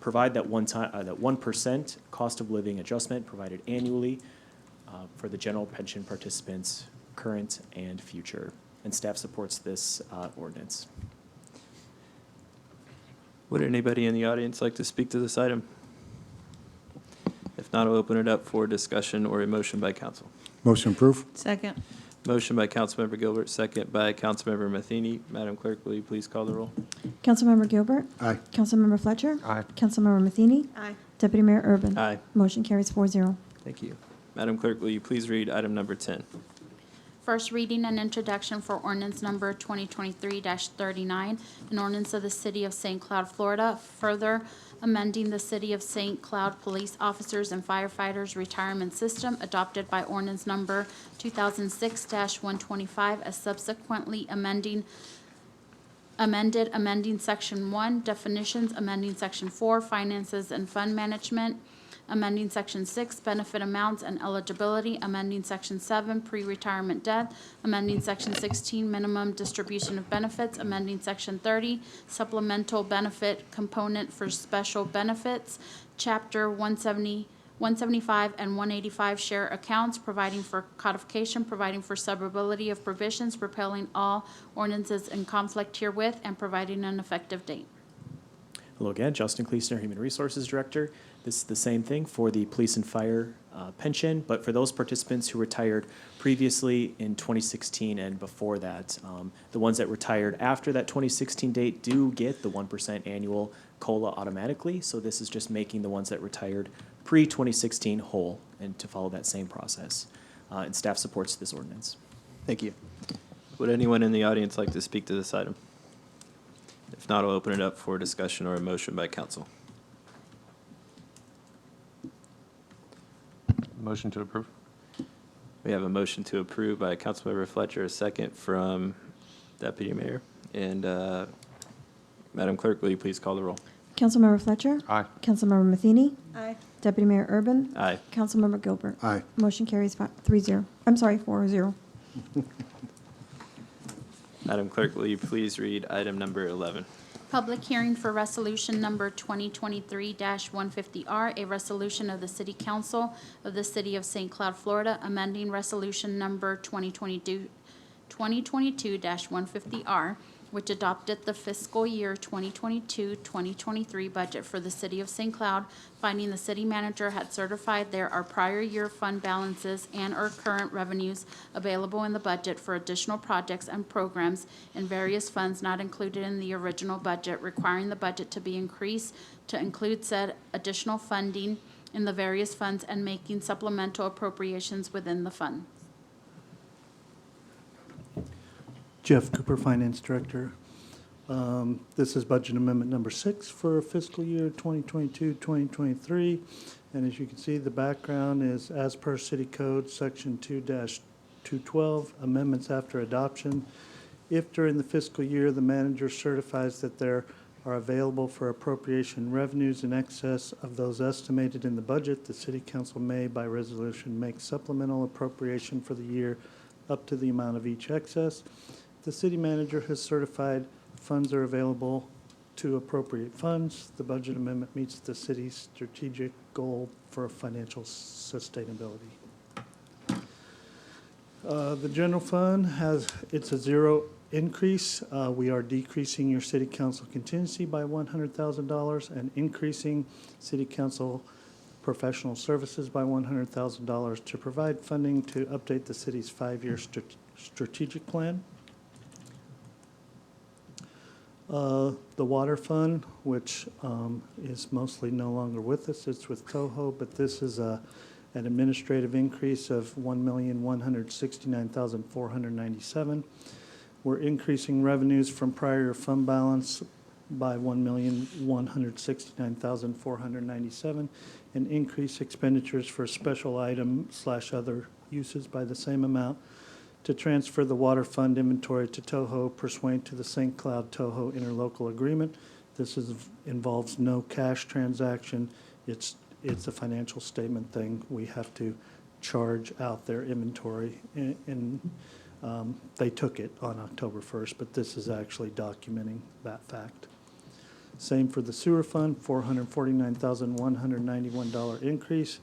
Speaker 12: provide that that 1% cost of living adjustment provided annually for the general pension participants, current and future. And staff supports this ordinance.
Speaker 1: Would anybody in the audience like to speak to this item? If not, I'll open it up for discussion or a motion by council.
Speaker 3: Motion approved.
Speaker 10: Second.
Speaker 1: Motion by Councilmember Gilbert, second by Councilmember Matheny. Madam Clerk, will you please call the roll?
Speaker 5: Councilmember Gilbert?
Speaker 3: Aye.
Speaker 5: Councilmember Fletcher?
Speaker 16: Aye.
Speaker 5: Councilmember Matheny?
Speaker 10: Aye.
Speaker 5: Deputy Mayor Urban?
Speaker 1: Aye.
Speaker 5: Motion carries 4-0.
Speaker 1: Thank you. Madam Clerk, will you please read item number 10?
Speaker 19: First reading and introduction for ordinance number 2023-39, an ordinance of the City of St. Cloud, Florida, further amending the City of St. Cloud Police Officers and Firefighters Retirement System adopted by ordinance number 2006-125 as subsequently amending Section 1, Definitions, amending Section 4, Finances and Fund Management, amending Section 6, Benefit Amounts and Eligibility, amending Section 7, Pre-Retirement Death, amending Section 16, Minimum Distribution of Benefits, amending Section 30, Supplemental Benefit Component for Special Benefits, Chapter 171 175 and 185 share accounts, providing for codification, providing for severability of provisions, repealing all ordinances in conflict herewith, and providing an effective date.
Speaker 12: Hello again, Justin Kleesner, Human Resources Director. This is the same thing for the police and fire pension, but for those participants who retired previously in 2016 and before that, the ones that retired after that 2016 date do get the 1% annual COLA automatically. So this is just making the ones that retired pre-2016 whole and to follow that same process. And staff supports this ordinance.
Speaker 1: Thank you. Would anyone in the audience like to speak to this item? If not, I'll open it up for discussion or a motion by council.
Speaker 16: Motion to approve.
Speaker 1: We have a motion to approve by Councilmember Fletcher, a second from Deputy Mayor. And Madam Clerk, will you please call the roll?
Speaker 5: Councilmember Fletcher.
Speaker 16: Aye.
Speaker 5: Councilmember Matheny.
Speaker 10: Aye.
Speaker 5: Deputy Mayor Urban.
Speaker 1: Aye.
Speaker 5: Councilmember Gilbert.
Speaker 3: Aye.
Speaker 5: Motion carries 3-0. I'm sorry, 4-0.
Speaker 1: Madam Clerk, will you please read item number 11?
Speaker 19: Public hearing for resolution number 2023-150R, a resolution of the City Council of the City of St. Cloud, Florida, amending resolution number 2022-150R, which adopted the fiscal year 2022-2023 budget for the City of St. Cloud, finding the city manager had certified there are prior year fund balances and/or current revenues available in the budget for additional projects and programs in various funds not included in the original budget, requiring the budget to be increased to include said additional funding in the various funds and making supplemental appropriations within the fund.
Speaker 11: Jeff Cooper, Finance Director. This is Budget Amendment Number 6 for fiscal year 2022-2023. And as you can see, the background is as per City Code, Section 2-212, amendments after adoption. If during the fiscal year the manager certifies that there are available for appropriation revenues in excess of those estimated in the budget, the City Council may, by resolution, make supplemental appropriation for the year up to the amount of each excess. The city manager has certified funds are available to appropriate funds. The budget amendment meets the city's strategic goal for financial sustainability. The general fund it's a zero increase. We are decreasing your city council contingency by $100,000 and increasing city council professional services by $100,000 to provide funding to update the city's 5-year strategic plan. The water fund, which is mostly no longer with us, it's with Toho, but this is an administrative increase of $1,169,497. We're increasing revenues from prior fund balance by $1,169,497 and increase expenditures for special item / other uses by the same amount to transfer the water fund inventory to Toho pursuant to the St. Cloud Toho interlocal agreement. This involves no cash transaction. It's a financial statement thing. We have to charge out their inventory, and they took it on October 1st, but this is actually documenting that fact. Same for the sewer fund, $449,191 increase,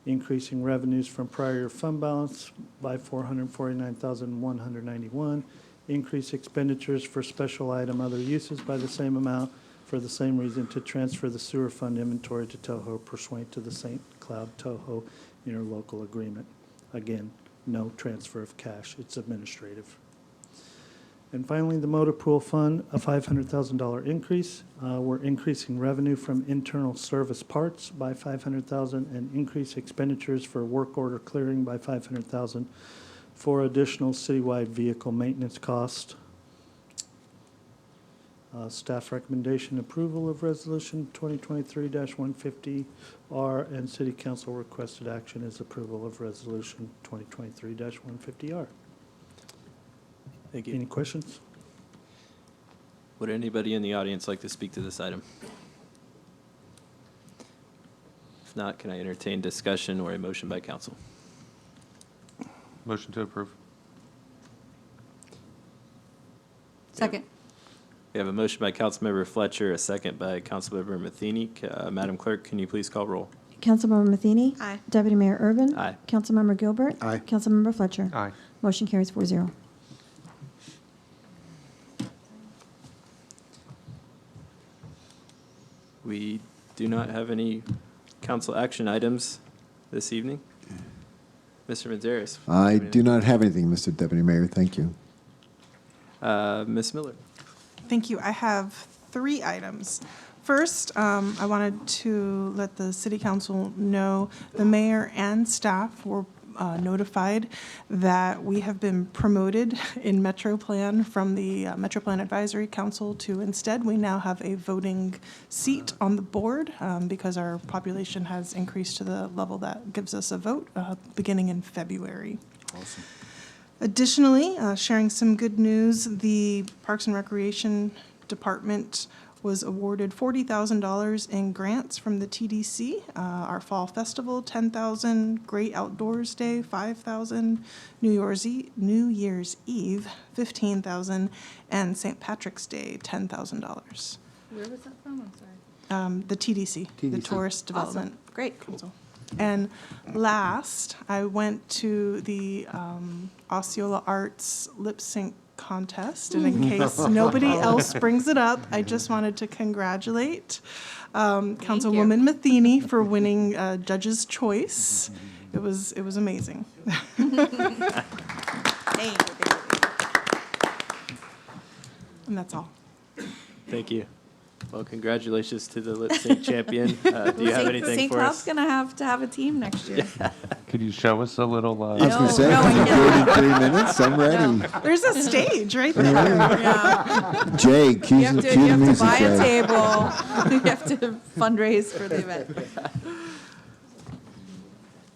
Speaker 11: increasing revenues from prior year fund balance by $449,191, increase expenditures for special item other uses by the same amount for the same reason to transfer the sewer fund inventory to Toho pursuant to the St. Cloud Toho interlocal agreement. Again, no transfer of cash, it's administrative. And finally, the motor pool fund, a $500,000 increase. We're increasing revenue from internal service parts by $500,000 and increase expenditures for work order clearing by $500,000 for additional citywide vehicle maintenance cost. Staff recommendation approval of resolution 2023-150R, and City Council requested action is approval of resolution 2023-150R.
Speaker 1: Thank you.
Speaker 11: Any questions?
Speaker 1: Would anybody in the audience like to speak to this item? If not, can I entertain discussion or a motion by council?
Speaker 16: Motion to approve.
Speaker 10: Second.
Speaker 1: We have a motion by Councilmember Fletcher, a second by Councilmember Matheny. Madam Clerk, can you please call roll?
Speaker 5: Councilmember Matheny.
Speaker 10: Aye.
Speaker 5: Deputy Mayor Urban.
Speaker 1: Aye.
Speaker 5: Councilmember Gilbert.
Speaker 3: Aye.
Speaker 5: Councilmember Fletcher.
Speaker 16: Aye.
Speaker 5: Motion carries 4-0.
Speaker 1: We do not have any council action items this evening. Mr. Manzares.
Speaker 7: I do not have anything, Mr. Deputy Mayor. Thank you.
Speaker 1: Ms. Miller.
Speaker 6: Thank you. I have 3 items. First, I wanted to let the city council know the mayor and staff were notified that we have been promoted in Metro Plan from the Metro Plan Advisory Council to instead we now have a voting seat on the board because our population has increased to the level that gives us a vote beginning in February.
Speaker 3: Awesome.
Speaker 6: Additionally, sharing some good news, the Parks and Recreation Department was awarded $40,000 in grants from the TDC. Our Fall Festival, $10,000, Great Outdoors Day, $5,000, New Year's Eve, $15,000, and St. Patrick's Day, $10,000.
Speaker 10: Where was that from? I'm sorry.
Speaker 6: The TDC, the
Speaker 3: TDC.
Speaker 6: Tourist Development
Speaker 10: Awesome. Great.
Speaker 6: Council. And last, I went to the Osceola Arts lip sync contest, and in case nobody else brings it up, I just wanted to congratulate Councilwoman Matheny for winning Judge's Choice. It was amazing. And that's all.
Speaker 1: Thank you. Well, congratulations to the lip sync champion. Do you have anything
Speaker 10: St.
Speaker 1: for
Speaker 10: Cloud's
Speaker 1: us?
Speaker 10: going to have a team next year.
Speaker 16: Could you show us a little?
Speaker 7: I was going
Speaker 10: No,
Speaker 7: to say,
Speaker 10: no,
Speaker 7: if you
Speaker 10: no.
Speaker 7: do it in 3 minutes, I'm ready.
Speaker 6: There's a stage right there.
Speaker 10: Yeah.
Speaker 7: Jay, cue
Speaker 10: You have
Speaker 7: the
Speaker 10: to
Speaker 7: music,
Speaker 10: buy a
Speaker 7: Jay.
Speaker 10: table. You have to fundraise for the event.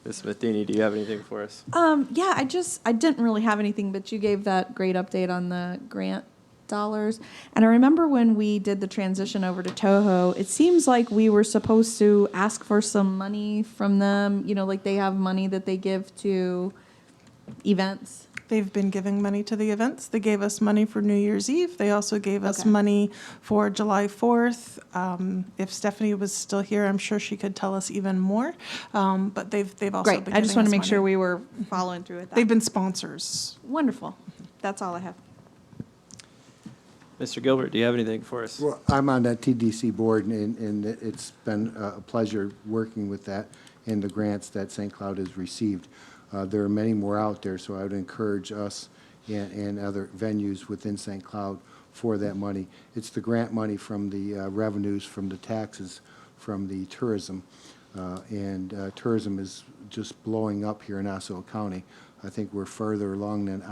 Speaker 1: Ms. Matheny, do you have anything for us?
Speaker 10: Yeah, I didn't really have anything, but you gave that great update on the grant dollars. And I remember when we did the transition over to Toho, it seems like we were supposed to ask for some money from them, like they have money that they give to events.
Speaker 6: They've been giving money to the events. They gave us money for New Year's Eve. They also gave us
Speaker 10: Okay.
Speaker 6: money for July 4th. If Stephanie was still here, I'm sure she could tell us even more. But they've also
Speaker 10: Great.
Speaker 6: been
Speaker 10: I just
Speaker 6: giving
Speaker 10: want to
Speaker 6: us
Speaker 10: make sure
Speaker 6: money.
Speaker 10: we were following through with that.
Speaker 6: They've been sponsors.
Speaker 10: Wonderful. That's all I have.
Speaker 1: Mr. Gilbert, do you have anything for us?
Speaker 3: Well, I'm on that TDC board, and it's been a pleasure working with that and the grants that St. Cloud has received. There are many more out there, so I would encourage us and other venues within St. Cloud for that money. It's the grant money from the revenues from the taxes from the tourism, and tourism is just blowing up here in Osceola County. I think we're further along than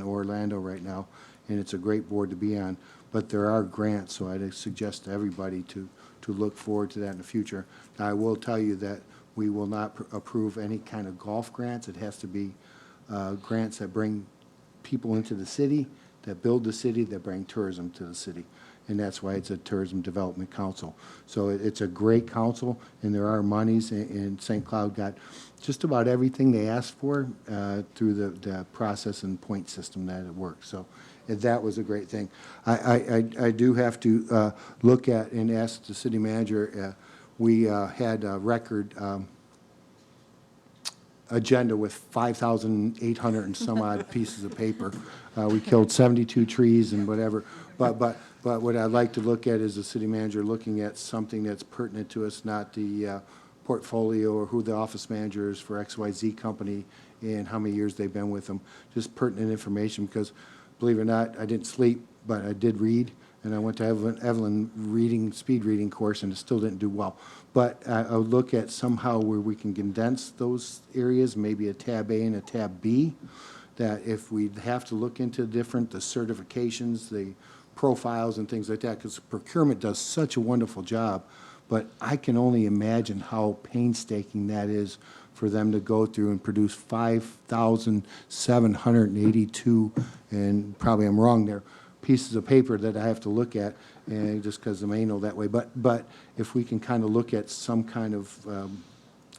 Speaker 3: Orlando right now, and it's a great board to be on. But there are grants, so I'd suggest to everybody to look forward to that in the future. Now, I will tell you that we will not approve any kind of golf grants. It has to be grants that bring people into the city, that build the city, that bring tourism to the city. And that's why it's a Tourism Development Council. So it's a great council, and there are monies, and St. Cloud got just about everything they asked for through the process and point system that it works. So that was a great thing. I do have to look at and ask the city manager, we had a record agenda with 5,800 and some odd pieces of paper. We killed 72 trees and whatever. But what I'd like to look at is the city manager looking at something that's pertinent to us, not the portfolio or who the office manager is for XYZ company and how many years they've been with them. Just pertinent information, because believe it or not, I didn't sleep, but I did read. And I went to Evelyn speed reading course, and it still didn't do well. But I'll look at somehow where we can condense those areas, maybe a tab A and a tab B, that if we have to look into the certifications, the profiles and things like that, because procurement does such a wonderful job. But I can only imagine how painstaking that is for them to go through and produce 5,782, and probably I'm wrong there, pieces of paper that I have to look at, and just because I'm anal that way. But if we can kind of look at some kind of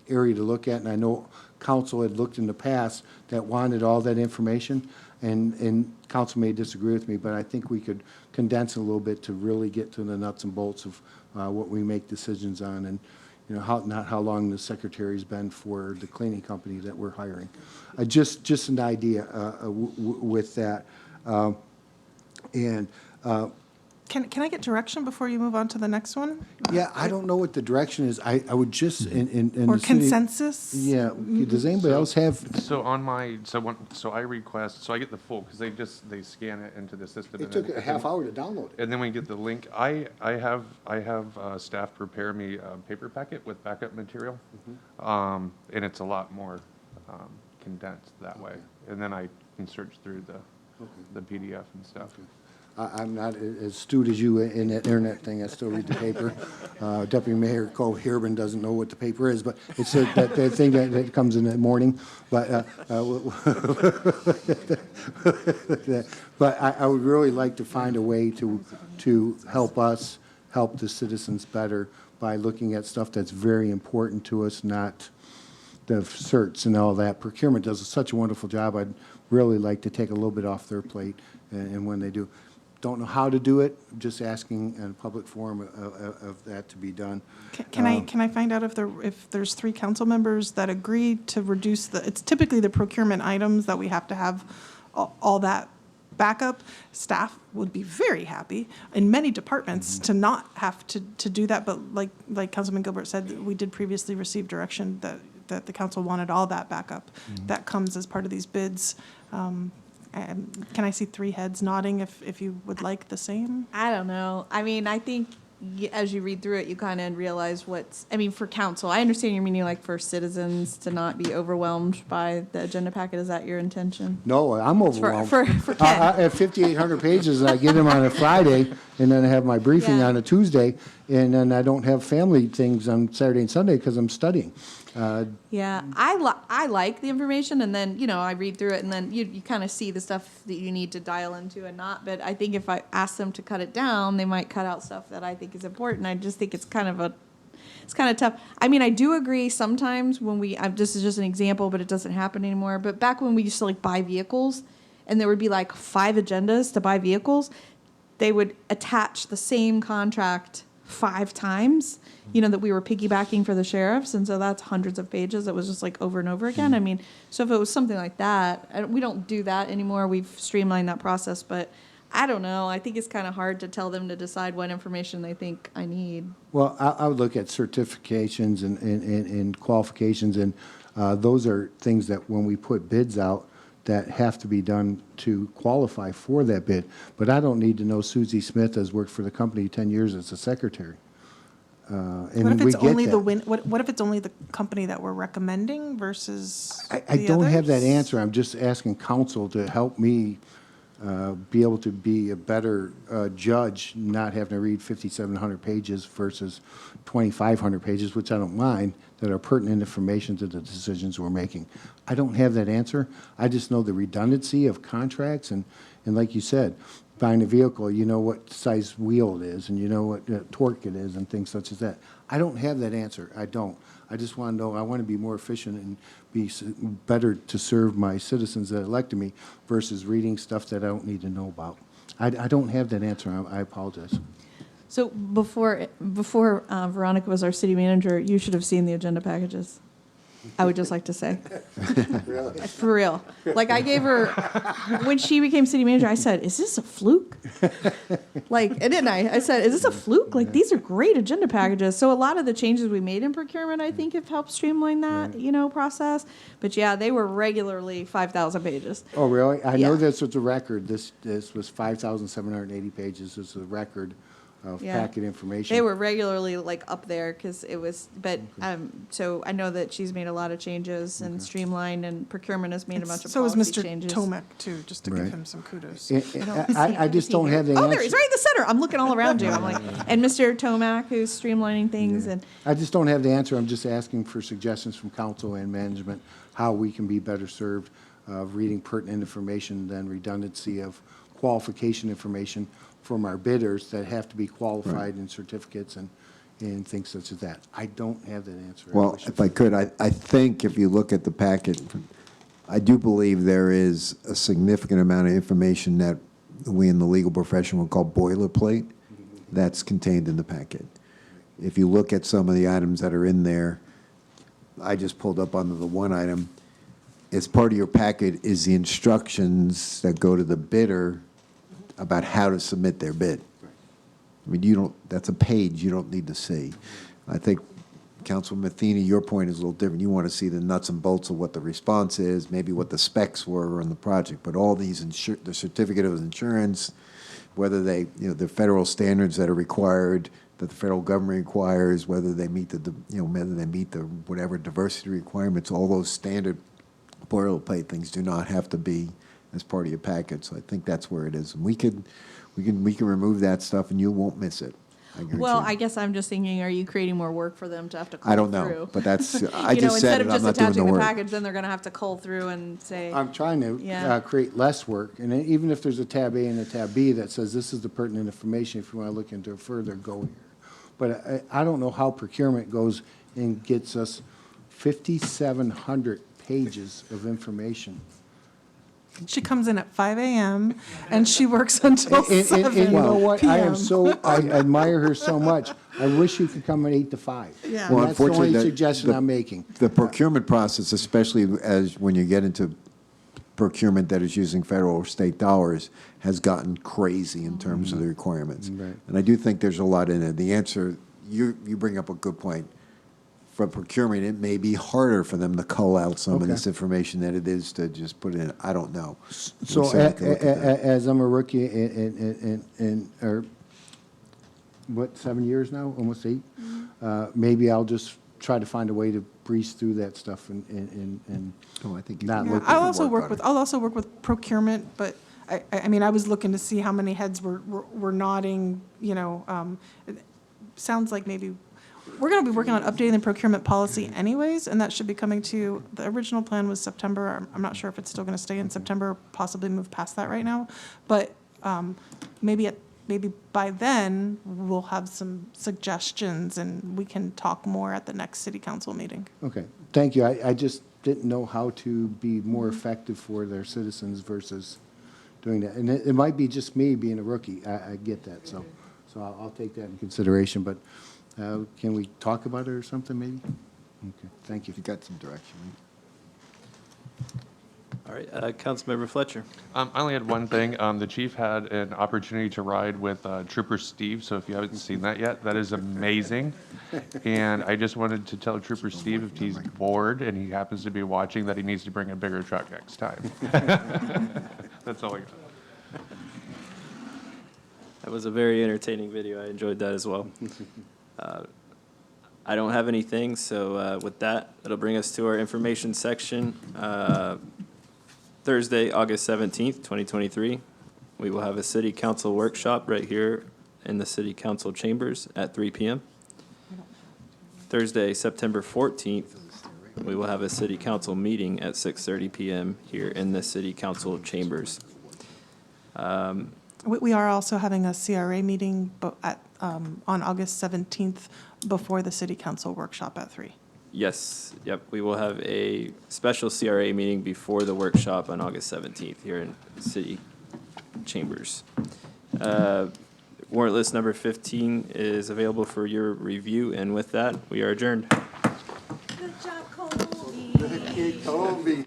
Speaker 3: area to look at, and I know council had looked in the past that wanted all that information, and council may disagree with me, but I think we could condense it a little bit to really get to the nuts and bolts of what we make decisions on. And you know, not how long the secretary's been for the cleaning company that we're hiring. Just an idea with that. And
Speaker 6: Can I get direction before you move on to the next one?
Speaker 3: yeah, I don't know what the direction is. I would just, in
Speaker 6: Or
Speaker 3: the city-
Speaker 6: consensus?
Speaker 3: Yeah, does anybody else have?
Speaker 16: So on my, so I request, so I get the full, because they scan it into the system.
Speaker 3: It
Speaker 16: and
Speaker 3: took
Speaker 16: then-
Speaker 3: a half hour to download it.
Speaker 16: And then we get the link. I have staff prepare me a paper packet with backup material. And it's a lot more condensed that way. And then I can search through the PDF and stuff.
Speaker 3: I'm not as astute as you in that internet thing. I still read the paper. Deputy Mayor Cole Hirban doesn't know what the paper is, but it's that thing that comes in the morning. But but I would really like to find a way to help us help the citizens better by looking at stuff that's very important to us, not the certs and all that. Procurement does such a wonderful job. I'd really like to take a little bit off their plate, and when they do. Don't know how to do it, just asking in a public forum of that to be done.
Speaker 6: Can I find out if there's 3 council members that agree to reduce it's typically the procurement items that we have to have all that backup. Staff would be very happy in many departments to not have to do that, but like Councilman Gilbert said, we did previously receive direction that the council wanted all that backup. That comes as part of these bids. And can I see 3 heads nodding if you would like the same?
Speaker 10: I don't know. I mean, I think as you read through it, you kind of realize for council, I understand your meaning, like for citizens to not be overwhelmed by the agenda packet. Is that your intention?
Speaker 3: No, I'm overwhelmed.
Speaker 10: For Ken.
Speaker 3: I have 5,800 pages, and I get them on a Friday, and then I have my briefing
Speaker 10: Yeah.
Speaker 3: on a Tuesday, and then I don't have family things on Saturday and Sunday because I'm studying.
Speaker 10: Yeah, I like the information, and then, I read through it, and then you kind of see the stuff that you need to dial into and not. But I think if I ask them to cut it down, they might cut out stuff that I think is important. I just think it's kind of tough. I mean, I do agree sometimes when this is just an example, but it doesn't happen anymore. But back when we used to buy vehicles, and there would be 5 agendas to buy vehicles, they would attach the same contract 5 times, that we were piggybacking for the sheriffs. And so that's hundreds of pages. It was just over and over again. I mean, so if it was something like that, we don't do that anymore. We've streamlined that process, but I don't know. I think it's kind of hard to tell them to decide what information they think I need.
Speaker 3: Well, I would look at certifications and qualifications, and those are things that when we put bids out that have to be done to qualify for that bid. But I don't need to know Susie Smith has worked for the company 10 years as a secretary. And
Speaker 6: What if
Speaker 3: we
Speaker 6: it's
Speaker 3: get
Speaker 6: only
Speaker 3: that.
Speaker 6: what if it's only the company that we're recommending versus
Speaker 3: I
Speaker 6: the
Speaker 3: don't have that
Speaker 6: others?
Speaker 3: answer. I'm just asking council to help me be able to be a better judge, not having to read 5,700 pages versus 2,500 pages, which I don't mind, that are pertinent information to the decisions we're making. I don't have that answer. I just know the redundancy of contracts, and like you said, buying a vehicle, you know what size wheel it is, and you know what torque it is, and things such as that. I don't have that answer. I don't. I just want to know, I want to be more efficient and be better to serve my citizens that elected me versus reading stuff that I don't need to know about. I don't have that answer. I apologize.
Speaker 10: So before Veronica was our city manager, you should have seen the agenda packages. I would just like to say.
Speaker 3: Really?
Speaker 10: For real. I gave her, when she became city manager, I said, is this a fluke? And didn't I? I said, is this a fluke? These are great agenda packages. So a lot of the changes we made in procurement, I think, have helped streamline that, process. But yeah, they were regularly 5,000 pages.
Speaker 3: Oh, really? I know
Speaker 10: Yeah.
Speaker 3: this was a record. This was 5,780 pages. This is a record of
Speaker 10: Yeah.
Speaker 3: packet information.
Speaker 10: They were regularly up there because it was, but, so I know that she's made a lot of changes and streamlined, and procurement has made a bunch of
Speaker 6: So is
Speaker 10: policy
Speaker 6: Mr.
Speaker 10: changes.
Speaker 6: Tomek too, just to give
Speaker 3: Right.
Speaker 6: him some kudos.
Speaker 3: I just don't have the answer.
Speaker 10: Oh, there he's right in the center. I'm looking all around you. I'm and Mr. Tomac, who's streamlining things, and
Speaker 3: I just don't have the answer. I'm just asking for suggestions from council and management, how we can be better served of reading pertinent information than redundancy of qualification information from our bidders that have to be qualified in certificates and things such as that. I don't have that answer.
Speaker 7: Well, if I could, I think if you look at the packet, I do believe there is a significant amount of information that we in the legal profession would call boilerplate that's contained in the packet. if you look at some of the items that are in there, I just pulled up under the one item. As part of your packet is the instructions that go to the bidder about how to submit their bid. I mean, you don't, that's a page you don't need to see. I think, Councilman Matheny, your point is a little different. You want to see the nuts and bolts of what the response is, maybe what the specs were on the project, but all these, the certificate of insurance, whether they, the federal standards that are required, that the federal government requires, whether they meet whether they meet the whatever diversity requirements, all those standard boilerplate things do not have to be as part of your package. So I think that's where it is. And we can remove that stuff and you won't miss it.
Speaker 10: Well, I guess I'm just thinking, are you creating more work for them to have to cull through?
Speaker 7: I don't know, but that's, I
Speaker 10: You know,
Speaker 7: just said
Speaker 10: instead of
Speaker 7: it, I'm
Speaker 10: just
Speaker 7: not doing
Speaker 10: attaching
Speaker 7: the
Speaker 10: the
Speaker 7: work.
Speaker 10: package, then they're gonna have to cull through and say.
Speaker 3: I'm trying to
Speaker 10: Yeah.
Speaker 3: create less work, and even if there's a tab A and a tab B that says this is the pertinent information, if you want to look into it further, go here. But I don't know how procurement goes and gets us 5,700 pages of information.
Speaker 6: She comes in at 5 a.m. and she works until
Speaker 3: And
Speaker 6: 7
Speaker 3: you know what? I am
Speaker 6: p.m.
Speaker 3: I admire her so much. I wish you could come at 8 to 5.
Speaker 6: Yeah.
Speaker 3: And
Speaker 7: Well,
Speaker 3: that's the only
Speaker 7: unfortunately,
Speaker 3: suggestion I'm making.
Speaker 7: The procurement process, especially as when you get into procurement that is using federal or state dollars, has gotten crazy in terms of the requirements.
Speaker 3: Right.
Speaker 7: And I do think there's a lot in it. The answer, you bring up a good point. For procurement, it may be harder for them to cull out some of
Speaker 3: Okay.
Speaker 7: this information than it is to just put it in. I don't know.
Speaker 3: So
Speaker 7: We certainly can look at that.
Speaker 3: as I'm a rookie or what, 7 years now, almost 8? Maybe I'll just try to find a way to breeze through that stuff and
Speaker 7: Oh, I think
Speaker 3: not
Speaker 6: Yeah,
Speaker 3: look.
Speaker 6: I'll also work with procurement, but I mean, I was looking to see how many heads were nodding, it sounds like maybe, we're gonna be working on updating the procurement policy anyways, and that should be coming to, the original plan was September. I'm not sure if it's still gonna stay in September, possibly move past that right now. But, maybe by then, we'll have some suggestions and we can talk more at the next city council meeting.
Speaker 3: Okay, thank you. I just didn't know how to be more effective for their citizens versus doing that. And it might be just me being a rookie. I get that, so I'll take that in consideration. But can we talk about it or something, maybe? Okay, thank you.
Speaker 7: You got some direction, right?
Speaker 1: All right, Councilmember Fletcher.
Speaker 16: I only had one thing. The chief had an opportunity to ride with Trooper Steve, so if you haven't seen that yet, that is amazing. And I just wanted to tell Trooper Steve if he's bored and he happens to be watching that he needs to bring a bigger truck next time. That's all I got.
Speaker 1: That was a very entertaining video. I enjoyed that as well. I don't have anything, so with that, it'll bring us to our information section. Thursday, August 17th, 2023, we will have a city council workshop right here in the city council chambers at 3 p.m. Thursday, September 14th, we will have a city council meeting at 6:30 p.m. here in the city council chambers.
Speaker 6: We are also having a CRA meeting on August 17th before the city council workshop at 3.
Speaker 1: Yes, yep, we will have a special CRA meeting before the workshop on August 17th here in city chambers. Warrant list number 15 is available for your review, and with that, we are adjourned.
Speaker 10: Good job, Colby.
Speaker 3: Colby.